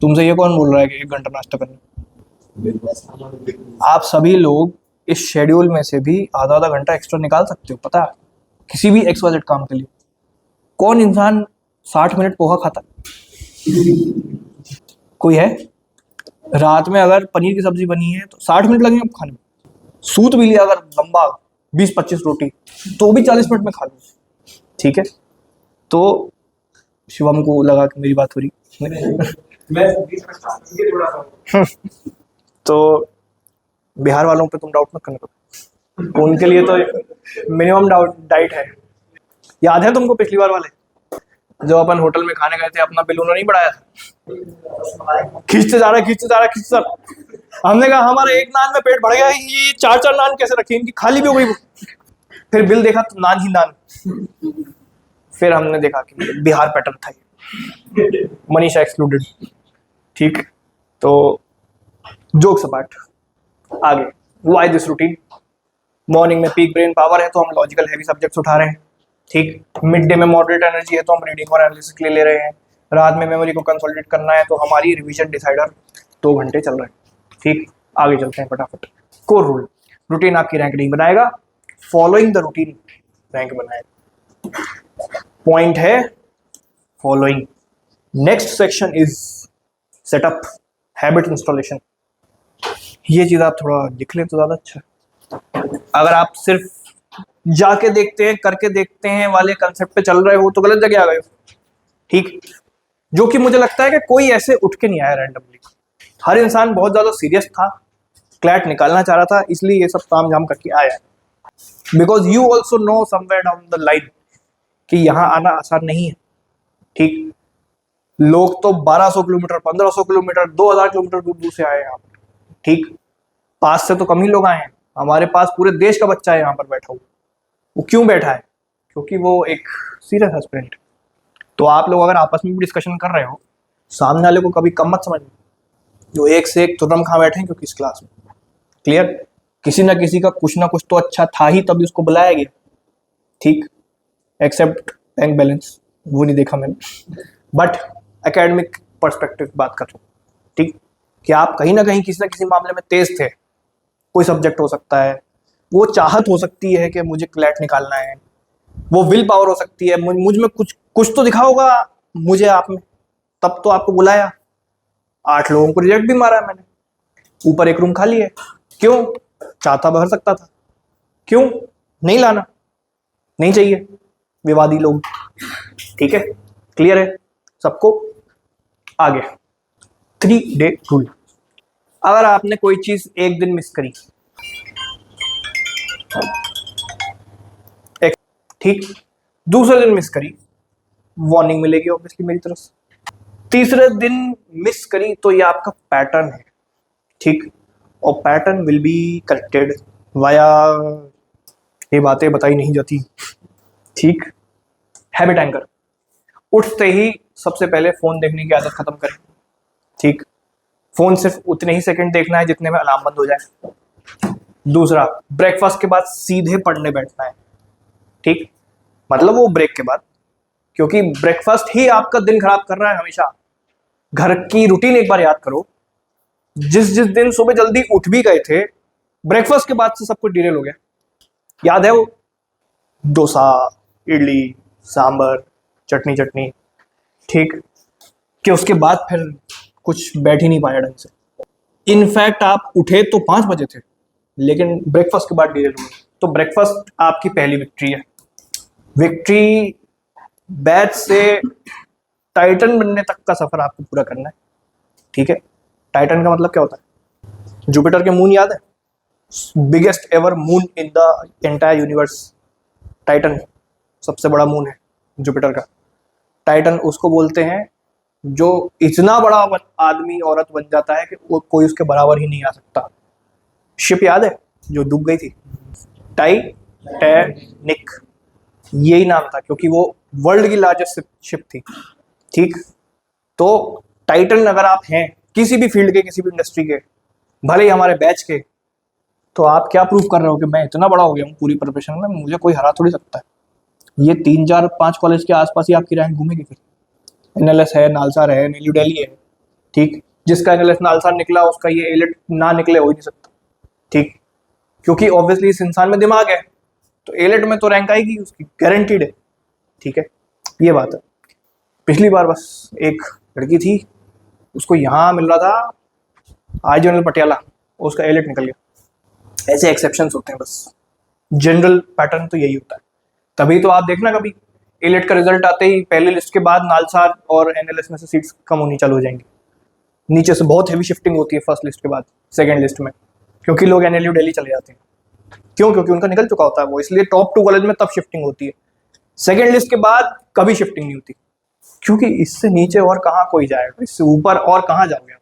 तुमसे ये कौन बोल रहा है कि 1 घंटा नाश्ता करना। आप सभी लोग इस शेड्यूल में से भी आधा आधा घंटा एक्स्ट्रा निकाल सकते हो, पता है, किसी भी XYZ काम के लिए। कौन इंसान 60 मिनट पोहा खाता, कोई है? रात में अगर पनीर की सब्जी बनी है तो 60 मिनट लगेंगे खाने में, सूत भी लिया अगर लंबा 20-25 रोटी तो भी 40 मिनट में खा लो, ठीक है। तो शिवम को लगा कि मेरी बात हो रही तो बिहार वालों पे तुम डाउट मत करना, उनके लिए तो मिनिमम डाइट है। याद है तुमको पिछली बार वाले जो अपन होटल में खाने गए थे, अपना बिल उन्होंने नहीं बढ़ाया था, खींचते जा रहा, हमने कहा हमारा 1 नान में पेट भर गया, ये 4 नान कैसे रखी, इनकी खाली भी हो गई। फिर बिल देखा तो नान ही नान, फिर हमने देखा कि बिहार पैटर्न था ये, मनीषा एक्सक्लूडेड। ठीक, तो जोक्स अपार्ट, आगे व्हाई दिस रूटीन। मॉर्निंग में पीक ब्रेन पावर है तो हम लॉजिकल हैवी सब्जेक्ट्स उठा रहे हैं, ठीक। मिड डे में मॉडरेट एनर्जी है तो हम रीडिंग और एनालिसिस के लिए ले रहे हैं। रात में मेमोरी को कंसोलिडेट करना है तो हमारी रिवीजन डिसाइडर 2 घंटे चल रहे हैं, ठीक। आगे चलते हैं फटाफट। कोर रूल, रूटीन आपकी रैंक नहीं बनाएगा, फॉलोइंग द रूटीन रैंक बनाएगा। पॉइंट है following. Next section is setup, habit installation. ये चीज आप थोड़ा लिख लें तो ज्यादा अच्छा है। अगर आप सिर्फ जाके देखते हैं, करके देखते हैं वाले कंसेप्ट पे चल रहे हो तो गलत जगह आ गए हो, ठीक। जो कि मुझे लगता है कि कोई ऐसे उठ के नहीं आया रैंडमली, हर इंसान बहुत ज्यादा सीरियस था, क्लैट निकालना चाह रहा था, इसलिए ये सब काम जाम करके आया। Because you also know somewhere down the line कि यहाँ आना आसान नहीं है, ठीक। लोग तो 1200 किलोमीटर, 1500 किलोमीटर, 2000 किलोमीटर दूर से आए यहाँ पर, ठीक। पास से तो कम ही लोग आए हैं, हमारे पास पूरे देश का बच्चा है यहाँ पर बैठा हुआ। वो क्यों बैठा है? क्योंकि वो एक सीरियस एस्पिरेंट। तो आप लोग अगर आपस में भी डिस्कशन कर रहे हो, सामने वाले को कभी कम मत समझना, जो एक से एक तुरम खा बैठे हैं क्योंकि इस क्लास में, क्लियर। किसी ना किसी का कुछ ना कुछ तो अच्छा था ही तभी उसको बुलाया गया, ठीक। एक्सेप्ट बैंक बैलेंस, वो नहीं देखा मैंने, बट एकेडमिक पर्सपेक्टिव बात कर रहा हूँ, ठीक। कि आप कहीं ना कहीं किसी ना किसी मामले में तेज थे, कोई सब्जेक्ट हो सकता है, वो चाहत हो सकती है कि मुझे क्लैट निकालना है, वो विल पावर हो सकती है, मुझ में कुछ तो दिखा होगा मुझे आप में, तब तो आपको बुलाया। 8 लोगों को रिजेक्ट भी मारा है मैंने, ऊपर एक रूम खाली है, क्यों? चाहता भर सकता था, क्यों? नहीं लाना, नहीं चाहिए विवादी लोग, ठीक है, क्लियर है सबको। आगे 3 डे रूल। अगर आपने कोई चीज एक दिन मिस करी, एक ठीक, दूसरे दिन मिस करी, वार्निंग मिलेगी ऑब्वियसली मेरी तरफ से। तीसरे दिन मिस करी तो ये आपका पैटर्न है, ठीक, और pattern will be corrected via, ये बातें बताई नहीं जाती, ठीक, हैबिट एंकर। उठते ही सबसे पहले फोन देखने की आदत खत्म करें, ठीक, फोन सिर्फ उतने ही सेकंड देखना है जितने में अलार्म बंद हो जाए। दूसरा, ब्रेकफास्ट के बाद सीधे पढ़ने बैठना है, ठीक, मतलब वो ब्रेक के बाद, क्योंकि ब्रेकफास्ट ही आपका दिन खराब कर रहा है हमेशा। घर की रूटीन एक बार याद करो, जिस जिस दिन सुबह जल्दी उठ भी गए थे, ब्रेकफास्ट के बाद से सब कुछ डिले हो गया। याद है वो डोसा, इडली, सांबर, चटनी चटनी, ठीक, कि उसके बाद फिर कुछ बैठ ही नहीं पाया ढंग से। इनफैक्ट आप उठे तो 5 बजे थे, लेकिन ब्रेकफास्ट के बाद डिले हुए। तो ब्रेकफास्ट आपकी पहली विक्ट्री है। विक्ट्री बैच से टाइटन बनने तक का सफर आपको पूरा करना है, ठीक है। टाइटन का मतलब क्या होता है? जुपिटर के मून याद है? Biggest ever moon in the entire universe, Titan सबसे बड़ा मून है जुपिटर का। टाइटन उसको बोलते हैं जो इतना बड़ा आदमी औरत बन जाता है कि वो कोई उसके बराबर ही नहीं आ सकता। शिप याद है जो डूब गई थी? टाइटैनिक, यही नाम था क्योंकि वो वर्ल्ड की लार्जेस्ट शिप थी, ठीक। तो टाइटन अगर आप हैं किसी भी फील्ड के, किसी भी इंडस्ट्री के, भले ही हमारे बैच के, तो आप क्या प्रूव कर रहे हो कि मैं इतना बड़ा हो गया हूँ पूरी प्रिपरेशन में, मुझे कोई हरा थोड़ी सकता है। ये 3 4 5 कॉलेज के आसपास ही आपकी रैंक घूमेगी। फिर एनएलएस है, नालसार है, न्यू दिल्ली है, ठीक, जिसका एनएलएस नालसार निकला उसका ये एलिट ना निकले हो ही नहीं सकता, ठीक, क्योंकि ऑब्वियसली इस इंसान में दिमाग है, तो एलिट में तो रैंक आएगी उसकी, गारंटीड है, ठीक है। ये बात है। पिछली बार बस एक लड़की थी, उसको यहाँ मिल रहा था आई जनरल पटियाला, उसका एलिट निकल गया। ऐसे एक्सेप्शंस होते हैं बस, जनरल पैटर्न तो यही होता है। तभी तो आप देखना कभी एलिट का रिजल्ट आते ही पहली लिस्ट के बाद नालसार और एनएलएस में से सीट्स कम होनी चालू हो जाएंगी। नीचे से बहुत हैवी शिफ्टिंग होती है फर्स्ट लिस्ट के बाद सेकंड लिस्ट में, क्योंकि लोग एनएलयू दिल्ली चले जाते हैं। क्यों? क्योंकि उनका निकल चुका होता है वो, इसलिए टॉप 2 कॉलेज में तब शिफ्टिंग होती है। सेकंड लिस्ट के बाद कभी शिफ्टिंग नहीं होती, क्योंकि इससे नीचे और कहाँ कोई जाएगा, इससे ऊपर और कहाँ जाओगे,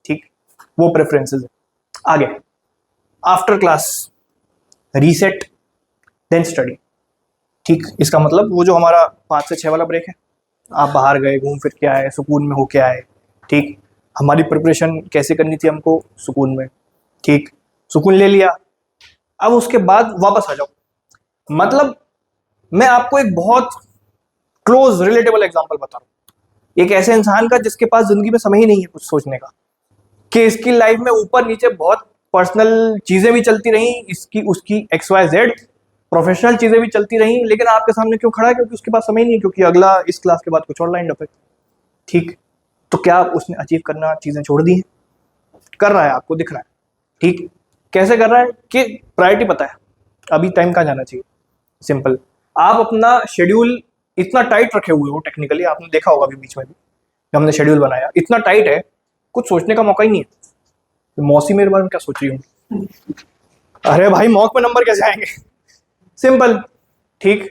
ठीक, वो प्रेफरेंसेस है। आगे, after class reset then study, ठीक, इसका मतलब वो जो हमारा 5 से 6 वाला ब्रेक है, आप बाहर गए, घूम फिर के आए, सुकून में होके आए, ठीक, हमारी प्रिपरेशन कैसे करनी थी हमको, सुकून में, ठीक, सुकून ले लिया, अब उसके बाद वापस आ जाओ। मतलब मैं आपको एक बहुत क्लोज रिलेटेबल एग्जांपल बता रहा हूँ, एक ऐसे इंसान का जिसके पास जिंदगी में समय ही नहीं है कुछ सोचने का, कि इसकी लाइफ में ऊपर नीचे बहुत पर्सनल चीजें भी चलती रही, इसकी उसकी XYZ प्रोफेशनल चीजें भी चलती रही, लेकिन आपके सामने क्यों खड़ा है? क्योंकि उसके पास समय नहीं है, क्योंकि अगला इस क्लास के बाद कुछ और लाइन अप है, ठीक। तो क्या उसने अचीव करना चीजें छोड़ दी हैं? कर रहा है, आपको दिख रहा है, ठीक। कैसे कर रहा है? कि प्रायोरिटी पता है अभी टाइम कहाँ जाना चाहिए। सिंपल, आप अपना शेड्यूल इतना टाइट रखे हुए हो, टेक्निकली आपने देखा होगा अभी बीच में भी हमने शेड्यूल बनाया, इतना टाइट है कुछ सोचने का मौका ही नहीं है। तो मौसी मेरे बारे में क्या सोच रही हूँ, अरे भाई मॉक में नंबर कैसे आएंगे, सिंपल, ठीक।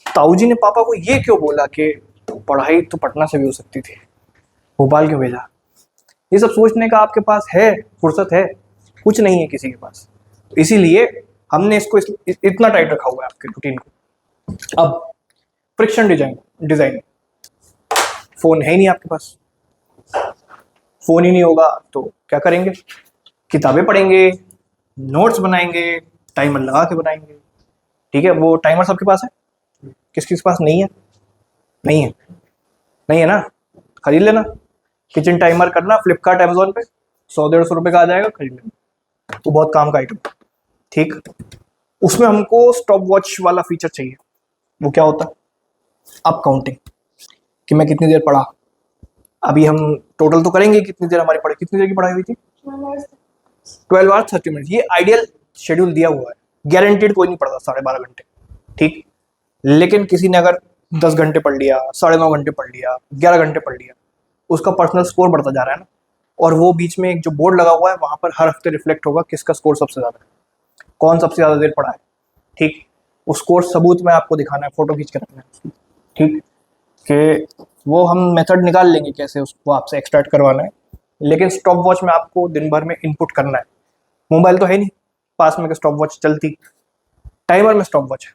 ताऊजी ने पापा को ये क्यों बोला कि पढ़ाई तो पटना से भी हो सकती थी, भोपाल क्यों भेजा? ये सब सोचने का आपके पास है, फुर्सत है? कुछ नहीं है किसी के पास। तो इसीलिए हमने इसको इतना टाइट रखा हुआ है आपके रूटीन को। अब फ्रिक्शन डिजाइन, फोन है ही नहीं आपके पास, फोन ही नहीं होगा तो क्या करेंगे? किताबें पढ़ेंगे, नोट्स बनाएंगे, टाइमर लगा के बनाएंगे, ठीक है। वो टाइमर सबके पास है? किस किस पास नहीं है? नहीं है, नहीं है ना, खरीद लेना। किचन टाइमर करना, फ्लिपकार्ट अमेजोन पे 100-150 रुपये का आ जाएगा, खरीद लेना, तो बहुत काम का आइटम, ठीक। उसमें हमको स्टॉप वॉच वाला फीचर चाहिए। वो क्या होता है? अप काउंटिंग, कि मैं कितनी देर पढ़ा। अभी हम टोटल तो करेंगे कितनी देर हमारी पढ़ाई, कितनी देर की पढ़ाई हुई थी? 12 आवर्स 30 मिनट। ये आइडियल शेड्यूल दिया हुआ है, गारंटीड कोई नहीं पढ़ता 12.5 घंटे, ठीक। लेकिन किसी ने अगर 10 घंटे पढ़ लिया, 9.5 घंटे पढ़ लिया, 11 घंटे पढ़ लिया, उसका पर्सनल स्कोर बढ़ता जा रहा है ना। और वो बीच में एक जो बोर्ड लगा हुआ है वहां पर हर हफ्ते रिफ्लेक्ट होगा किसका स्कोर सबसे ज्यादा है, कौन सबसे ज्यादा देर पढ़ा है। ठीक, उस स्कोर सबूत में आपको दिखाना है, फोटो खींच के रखना है। ठीक, कि वो हम मेथड निकाल लेंगे कैसे उसको आपसे एक्सट्रैक्ट करवाना है, लेकिन स्टॉप वॉच में आपको दिन भर में इनपुट करना है। मोबाइल तो है नहीं पास में कि स्टॉप वॉच चलती, टाइमर में स्टॉप वॉच है।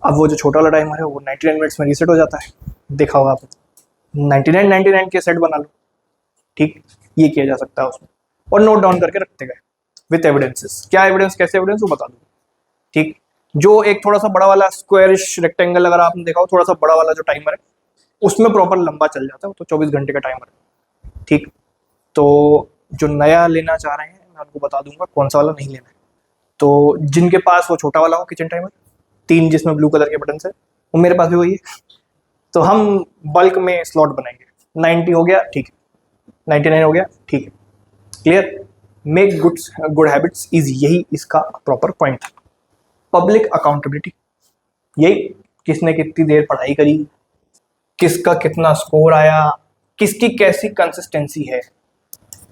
अब वो जो छोटा वाला टाइमर है वो 99 मिनट्स में रीसेट हो जाता है, देखा होगा आपने। 99 के सेट बना लो। ठीक, ये किया जा सकता है उसमें, और नोट डाउन करके रखते गए विथ एविडेंसेस। क्या एविडेंस, कैसे एविडेंस, वो बता दूँ। ठीक, जो एक थोड़ा सा बड़ा वाला स्क्वायरिश रेक्टेंगल अगर आपने देखा हो, थोड़ा सा बड़ा वाला जो टाइमर है उसमें प्रॉपर लंबा चल जाता है, तो 24 घंटे का टाइमर है। ठीक, तो जो नया लेना चाह रहे हैं मैं आपको बता दूंगा कौन सा वाला नहीं लेना है। तो जिनके पास वो छोटा वाला हो किचन टाइमर 3 जिसमें ब्लू कलर के बटन है, वो मेरे पास भी वही है। तो हम बल्क में स्लॉट बनाएंगे। 90 हो गया ठीक है, 99 हो गया ठीक है, clear. Make good habits is, यही इसका प्रॉपर पॉइंट है। पब्लिक अकाउंटेबिलिटी, यही किसने कितनी देर पढ़ाई करी, किसका कितना स्कोर आया, किसकी कैसी कंसिस्टेंसी है,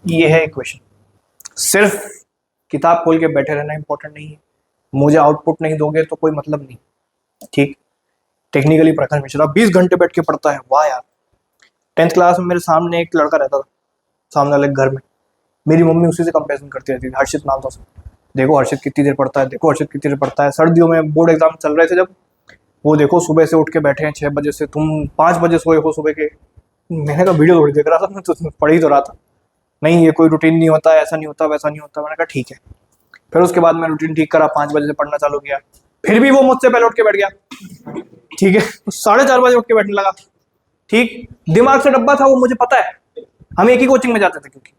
ये है इक्वेशन। सिर्फ किताब खोल के बैठे रहना इंपॉर्टेंट नहीं है, मुझे आउटपुट नहीं दोगे तो कोई मतलब नहीं। ठीक, टेक्निकली प्रखर मिश्रा 20 घंटे बैठ के पढ़ता है, वाह यार। 10th क्लास में मेरे सामने एक लड़का रहता था, सामने वाले घर में, मेरी मम्मी उसी से कंपेरिजन करती रहती थी, हर्षित नाम था उसका। देखो हर्षित कितनी देर पढ़ता है, देखो हर्षित कितनी देर पढ़ता है। सर्दियों में बोर्ड एग्जाम चल रहे थे जब, वो देखो सुबह से उठ के बैठे हैं 6 बजे से, तुम 5 बजे सोए हो सुबह के। मैंने कहा वीडियो थोड़ी देख रहा था, मैं तो पढ़ ही तो रहा था। नहीं ये कोई रूटीन नहीं होता, ऐसा नहीं होता, वैसा नहीं होता। मैंने कहा ठीक है। फिर उसके बाद मैं रूटीन ठीक करा, 5 बजे से पढ़ना चालू किया, फिर भी वो मुझसे पहले उठ के बैठ गया। ठीक है, 4:30 बजे उठ के बैठने लगा। ठीक, दिमाग से डब्बा था वो, मुझे पता है, हम एक ही कोचिंग में जाते थे क्योंकि।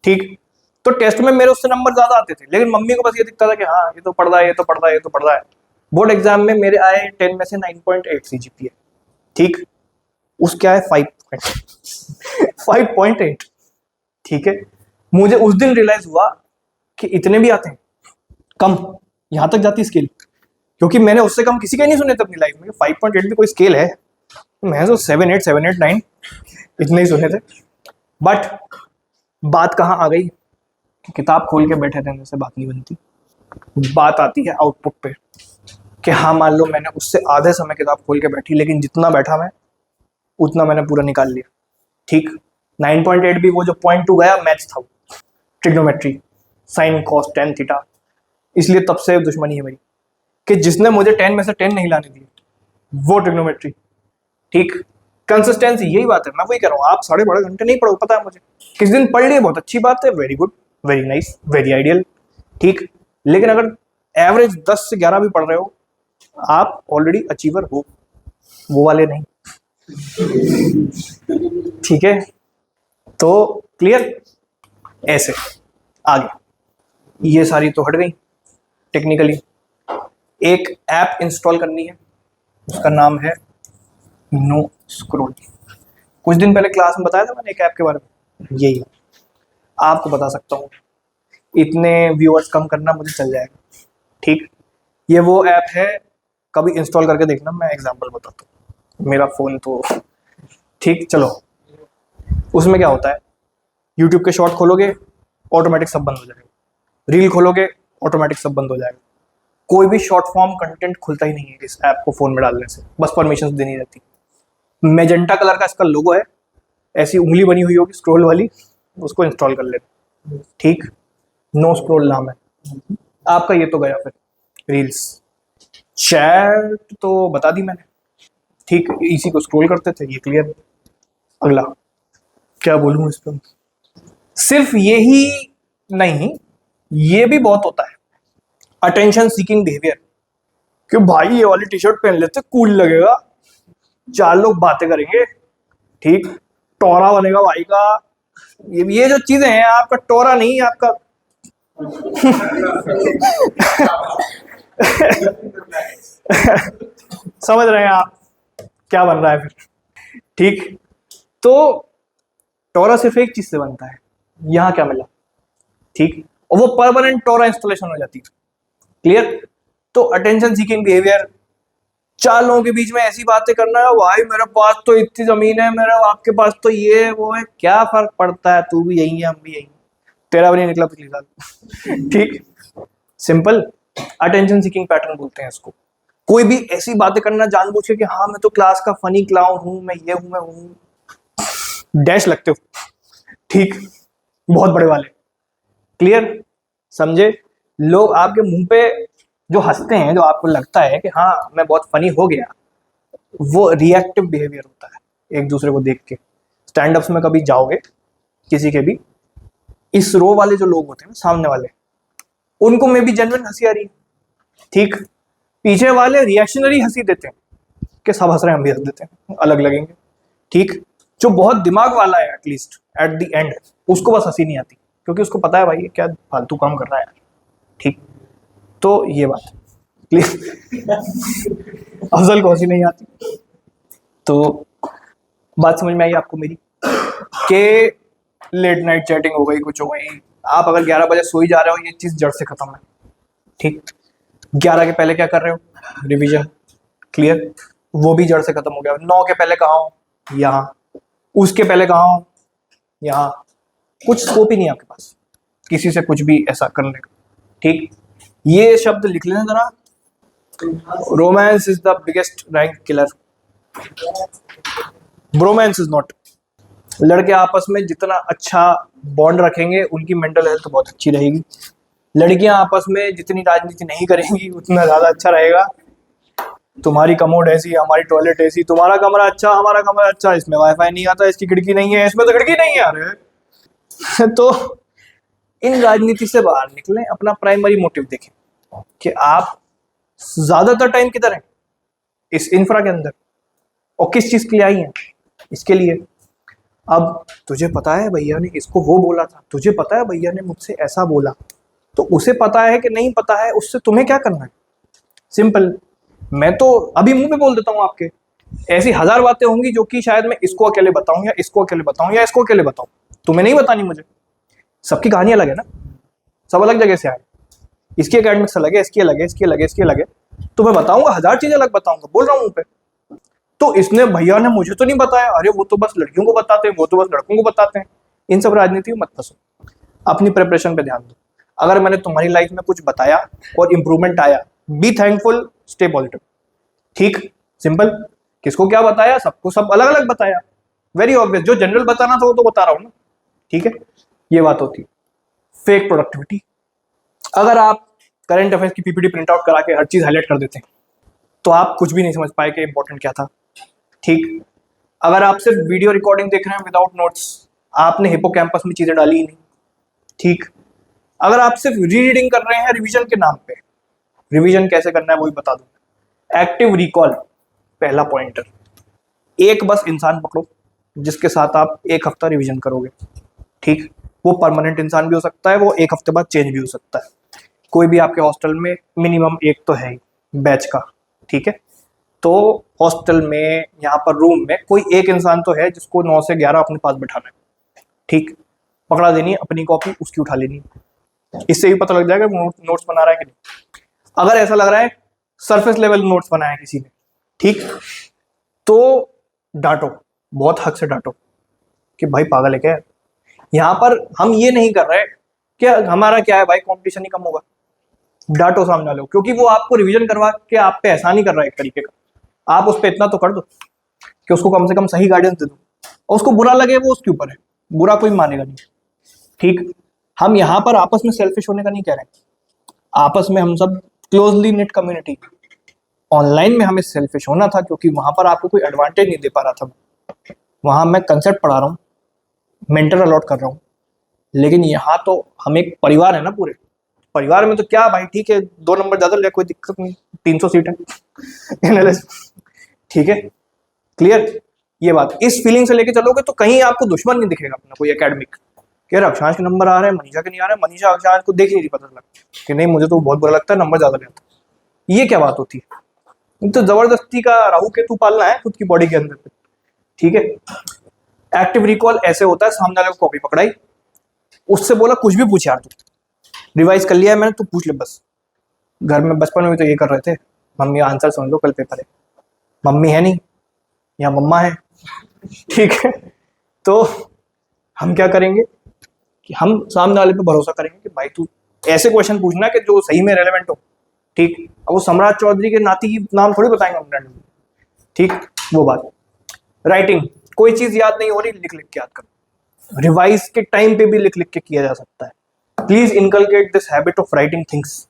ठीक, तो टेस्ट में मेरे उससे नंबर ज्यादा आते थे, लेकिन मम्मी को बस ये दिखता था कि हाँ ये तो पढ़ रहा है, ये तो पढ़ रहा है, ये तो पढ़ रहा है। बोर्ड एग्जाम में मेरे आए 10 में से 9.8 CGPA। ठीक, उस क्या है 5.8। ठीक है, मुझे उस दिन रियलाइज हुआ कि इतने भी आते हैं, कम, यहां तक जाती स्केल, क्योंकि मैंने उससे कम किसी का नहीं सुने थे अपनी लाइफ में। 5.8 भी कोई स्केल है? मैं तो 7.8 7.8 9 इतने ही सुने थे। बट बात कहाँ आ गई कि किताब खोल के बैठे रहने से बात नहीं बनती, बात आती है आउटपुट पे। कि हाँ मान लो मैंने उससे आधे समय किताब खोल के बैठी, लेकिन जितना बैठा मैं उतना मैंने पूरा निकाल लिया। ठीक, 9.8 भी वो जो 0.2 गया मैथ्स था, trigonometry, sine cos tan theta. इसलिए तब से दुश्मनी है मेरी कि जिसने मुझे 10 में से 10 नहीं लाने दिए वो ट्रिग्नोमेट्री। ठीक, कंसिस्टेंसी, यही बात है, मैं वही कह रहा हूँ। आप 12.5 घंटे नहीं पढ़ो, पता है मुझे, किस दिन पढ़ लिए बहुत अच्छी बात है, very good, very nice, very ideal. ठीक, लेकिन अगर एवरेज 10 से 11 भी पढ़ रहे हो, आप ऑलरेडी अचीवर हो, वो वाले नहीं। ठीक है, तो क्लियर। ऐसे आगे ये सारी तो हट गई टेक्निकली। एक ऐप इंस्टॉल करनी है, उसका नाम है नो स्क्रोल। कुछ दिन पहले क्लास में बताया था मैंने एक ऐप के बारे में, यही आपको बता सकता हूँ, इतने व्यूअर्स कम करना मुझे चल जाएगा। ठीक, ये वो ऐप है, कभी इंस्टॉल करके देखना, मैं एग्जांपल बताता हूँ। मेरा फोन तो ठीक, चलो। उसमें क्या होता है, यूट्यूब के शॉर्ट खोलोगे ऑटोमेटिक सब बंद हो जाएगा, रील खोलोगे ऑटोमेटिक सब बंद हो जाएगा। कोई भी शॉर्ट फॉर्म कंटेंट खुलता ही नहीं है इस ऐप को फोन में डालने से, बस परमिशन देनी रहती। मेजेंटा कलर का इसका लोगो है, ऐसी उंगली बनी हुई होगी स्क्रॉल वाली, उसको इंस्टॉल कर लेना। ठीक, नो स्क्रॉल नाम है आपका। ये तो गया फिर रील्स, चैट तो बता दी मैंने। ठीक, इसी को स्क्रॉल करते थे, ये क्लियर। अगला क्या बोलूं इस पर, सिर्फ यही नहीं, ये भी बहुत होता है, अटेंशन सीकिंग बिहेवियर। कि भाई ये वाली टी शर्ट पहन लेते कूल लगेगा, 4 लोग बातें करेंगे। ठीक, टोरा बनेगा भाई का। ये जो चीजें हैं, आपका टोरा नहीं, आपका समझ रहे हैं आप क्या बन रहा है फिर। ठीक, तो टोरा सिर्फ एक चीज से बनता है, यहां क्या मिला। ठीक, और वो परमानेंट टोरा इंस्टॉलेशन हो जाती है। क्लियर। तो अटेंशन सीकिंग बिहेवियर, चार लोगों के बीच में ऐसी बातें करना है, भाई मेरे पास तो इतनी जमीन है, मेरा आपके पास तो ये है वो है, क्या फर्क पड़ता है, तू भी यही है हम भी यही है, तेरा भी नहीं निकला पिछले साल। ठीक, सिंपल अटेंशन सीकिंग पैटर्न बोलते हैं इसको। कोई भी ऐसी बातें करना जानबूझ के कि हाँ मैं तो क्लास का फनी क्लाउन हूं, मैं ये हूं, मैं हूं, डैश लगते हो। ठीक, बहुत बड़े वाले, क्लियर, समझे। लोग आपके मुंह पे जो हंसते हैं, जो आपको लगता है कि हाँ मैं बहुत फनी हो गया, वो रिएक्टिव बिहेवियर होता है एक दूसरे को देख के। स्टैंड अप्स में कभी जाओगे किसी के भी, इस रो वाले जो लोग होते हैं सामने वाले, उनको में भी जेन्युइन हंसी आ रही है, ठीक, पीछे वाले रिएक्शनरी हंसी देते हैं कि सब हंस रहे हैं हम भी हंस देते हैं, अलग लगेंगे। ठीक, जो बहुत दिमाग वाला है एटलीस्ट एट द एंड, उसको बस हंसी नहीं आती, क्योंकि उसको पता है भाई ये क्या फालतू काम कर रहा है यार। ठीक, तो ये बात क्लियर। अफजल को हंसी नहीं आती। तो बात समझ में आई आपको मेरी, के लेट नाइट चैटिंग हो गई, कुछ हो गई, आप अगर 11 बजे सो ही जा रहे हो, ये चीज जड़ से खत्म है। ठीक, 11 के पहले क्या कर रहे हो, रिवीजन, क्लियर, वो भी जड़ से खत्म हो गया। 9 के पहले कहाँ हो, यहाँ, उसके पहले कहाँ हो, यहाँ, कुछ स्कोप ही नहीं आपके पास किसी से कुछ भी ऐसा करने का। ठीक, ये शब्द लिख लेना जरा, romance is the biggest rank killer, bromance is not. लड़के आपस में जितना अच्छा बॉन्ड रखेंगे उनकी मेंटल हेल्थ बहुत अच्छी रहेगी। लड़कियां आपस में जितनी राजनीति नहीं करेंगी उतना ज्यादा अच्छा रहेगा। तुम्हारी कमोड ऐसी, हमारी टॉयलेट ऐसी, तुम्हारा कमरा अच्छा, हमारा कमरा अच्छा, इसमें वाईफाई नहीं आता, इसकी खिड़की नहीं है, इसमें तो खिड़की नहीं है यार। तो इन राजनीति से बाहर निकलें, अपना प्राइमरी मोटिव देखें कि आप ज्यादातर टाइम किधर हैं, इस इंफ्रा के अंदर, और किस चीज के लिए आई हैं, इसके लिए। अब तुझे पता है भैया ने इसको वो बोला था, तुझे पता है भैया ने मुझसे ऐसा बोला, तो उसे पता है कि नहीं पता है, उससे तुम्हें क्या करना है, सिंपल। मैं तो अभी मुंह पे बोल देता हूँ आपके, ऐसी 1000 बातें होंगी जो कि शायद मैं इसको अकेले बताऊं, या इसको अकेले बताऊं, या इसको अकेले बताऊं, तुम्हें नहीं बतानी मुझे। सबकी कहानी अलग है ना, सब अलग जगह से आए, इसकी एकेडमिक्स अलग है, इसकी अलग है, इसकी अलग है, इसकी अलग है, तो मैं बताऊंगा 1000 चीजें अलग बताऊंगा, बोल रहा हूँ मुंह पे। तो इसने भैया ने मुझे तो नहीं बताया, अरे वो तो बस लड़कियों को बताते हैं, वो तो बस लड़कों को बताते हैं, इन सब राजनीति में मत फंसो, अपनी प्रिपरेशन पे ध्यान दो। अगर मैंने तुम्हारी लाइफ में कुछ बताया और इंप्रूवमेंट आया, बी थैंकफुल, स्टे पॉजिटिव। ठीक, सिंपल। किसको क्या बताया, सबको सब अलग अलग बताया, वेरी ऑब्वियस, जो जनरल बताना था वो तो बता रहा हूं ना। ठीक है, ये बात होती है। फेक प्रोडक्टिविटी, अगर आप करंट अफेयर्स की पीपीटी प्रिंट आउट करा के हर चीज हाईलाइट कर देते हैं तो आप कुछ भी नहीं समझ पाए कि इंपॉर्टेंट क्या था। ठीक, अगर आप सिर्फ वीडियो रिकॉर्डिंग देख रहे हैं विदाउट नोट्स, आपने हिपोकैम्पस में चीजें डाली ही नहीं। ठीक, अगर आप सिर्फ रीडिंग कर रहे हैं रिवीजन के नाम पे, रिवीजन कैसे करना है वो भी बता दूं। एक्टिव रिकॉल, पहला पॉइंटर, एक बस इंसान पकड़ो जिसके साथ आप एक हफ्ता रिवीजन करोगे। ठीक, वो परमानेंट इंसान भी हो सकता है, वो एक हफ्ते बाद चेंज भी हो सकता है। कोई भी आपके हॉस्टल में मिनिमम एक तो है ही बैच का। ठीक है, तो हॉस्टल में, यहाँ पर रूम में कोई एक इंसान तो है जिसको 9 से 11 अपने पास बैठाना है। ठीक, पकड़ा देनी है अपनी कॉपी, उसकी उठा लेनी है, इससे भी पता लग जाएगा नोट्स बना रहा है कि नहीं। अगर ऐसा लग रहा है सरफेस लेवल नोट्स बनाया किसी ने, ठीक, तो डांटो, बहुत हक से डांटो कि भाई पागल है क्या। यहाँ पर हम ये नहीं कर रहे कि हमारा क्या है भाई, कंपटीशन ही कम होगा। डांटो सामने वाले को, क्योंकि वो आपको रिवीजन करवा के आप पे एहसान ही कर रहा है एक तरीके का। आप उस पर इतना तो कर दो कि उसको कम से कम सही गाइडेंस दे दो, और उसको बुरा लगे वो उसके ऊपर है, बुरा कोई मानेगा नहीं। ठीक, हम यहाँ पर आपस में सेल्फिश होने का नहीं कह रहे, आपस में हम सब क्लोजली निट कम्युनिटी। ऑनलाइन में हमें सेल्फिश होना था क्योंकि वहां पर आपको कोई एडवांटेज नहीं दे पा रहा था, वहां मैं कंसेप्ट पढ़ा रहा हूँ, मेंटर अलॉट कर रहा हूँ, लेकिन यहाँ तो हम एक परिवार है ना पूरे। परिवार में तो क्या भाई, ठीक है 2 नंबर ज्यादा ले, कोई दिक्कत नहीं, 300 सीट है। ठीक है, क्लियर, ये बात। इस फीलिंग से लेके चलोगे तो कहीं आपको दुश्मन नहीं दिखेगा अपना कोई एकेडमिक, कि यार अक्षांश के नंबर आ रहे हैं, मनीषा के नहीं आ रहे, मनीषा अक्षांश को देख नहीं पता चला कि नहीं मुझे तो बहुत बुरा लगता है, नंबर ज्यादा लेता। ये क्या बात होती है, तो जबरदस्ती का राहु केतु पालना है खुद की बॉडी के अंदर। ठीक है, एक्टिव रिकॉल ऐसे होता है, सामने वाले को कॉपी पकड़ाई, उससे बोला कुछ भी पूछ यार, तू रिवाइज कर लिया है मैंने, तू पूछ ले बस। घर में बचपन में भी तो ये कर रहे थे, मम्मी आंसर समझ लो कल पेपर है, मम्मी है नहीं या मम्मा है, ठीक है। तो हम क्या करेंगे कि हम सामने वाले पे भरोसा करेंगे कि भाई तू ऐसे क्वेश्चन पूछना कि जो सही में रेलेवेंट हो, ठीक। अब वो सम्राट चौधरी के नाती की नाम थोड़ी बताएंगे हम रैंडम, ठीक। वो बात। राइटिंग, कोई चीज याद नहीं हो रही, लिख लिख के याद करो। रिवाइज के टाइम पे भी लिख लिख के किया जा सकता है। Please inculcate this habit of writing things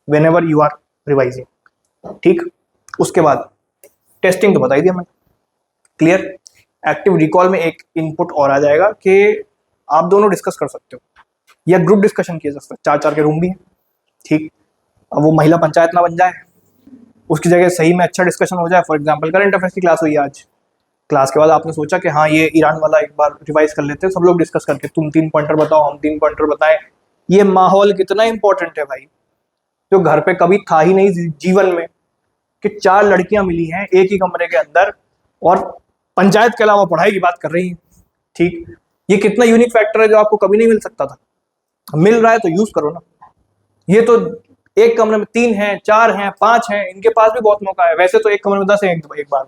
whenever you are revising, ठीक। उसके बाद टेस्टिंग तो बता ही दिया मैंने, क्लियर। एक्टिव रिकॉल में एक इनपुट और आ जाएगा कि आप दोनों डिस्कस कर सकते हो या ग्रुप डिस्कशन किया जा सकता है, 4-4 के रूम भी हैं, ठीक। अब वो महिला पंचायत ना बन जाए, उसकी जगह सही में अच्छा डिस्कशन हो जाए। फॉर एग्जांपल करंट अफेयर्स की क्लास हुई आज, क्लास के बाद आपने सोचा कि हाँ ये ईरान वाला एक बार रिवाइज कर लेते हैं, सब लोग डिस्कस करके, तुम 3 पॉइंटर बताओ, हम 3 पॉइंटर बताएं। ये माहौल कितना इंपॉर्टेंट है भाई, जो घर पे कभी था ही नहीं जीवन में, कि 4 लड़कियां मिली हैं एक ही कमरे के अंदर और पंचायत के अलावा पढ़ाई की बात कर रही हैं, ठीक। ये कितना यूनिक फैक्टर है जो आपको कभी नहीं मिल सकता था, मिल रहा है तो यूज करो ना। ये तो एक कमरे में 3 हैं, 4 हैं, 5 हैं, इनके पास भी बहुत मौका है। वैसे तो एक कमरे में 10 हैं एक बार,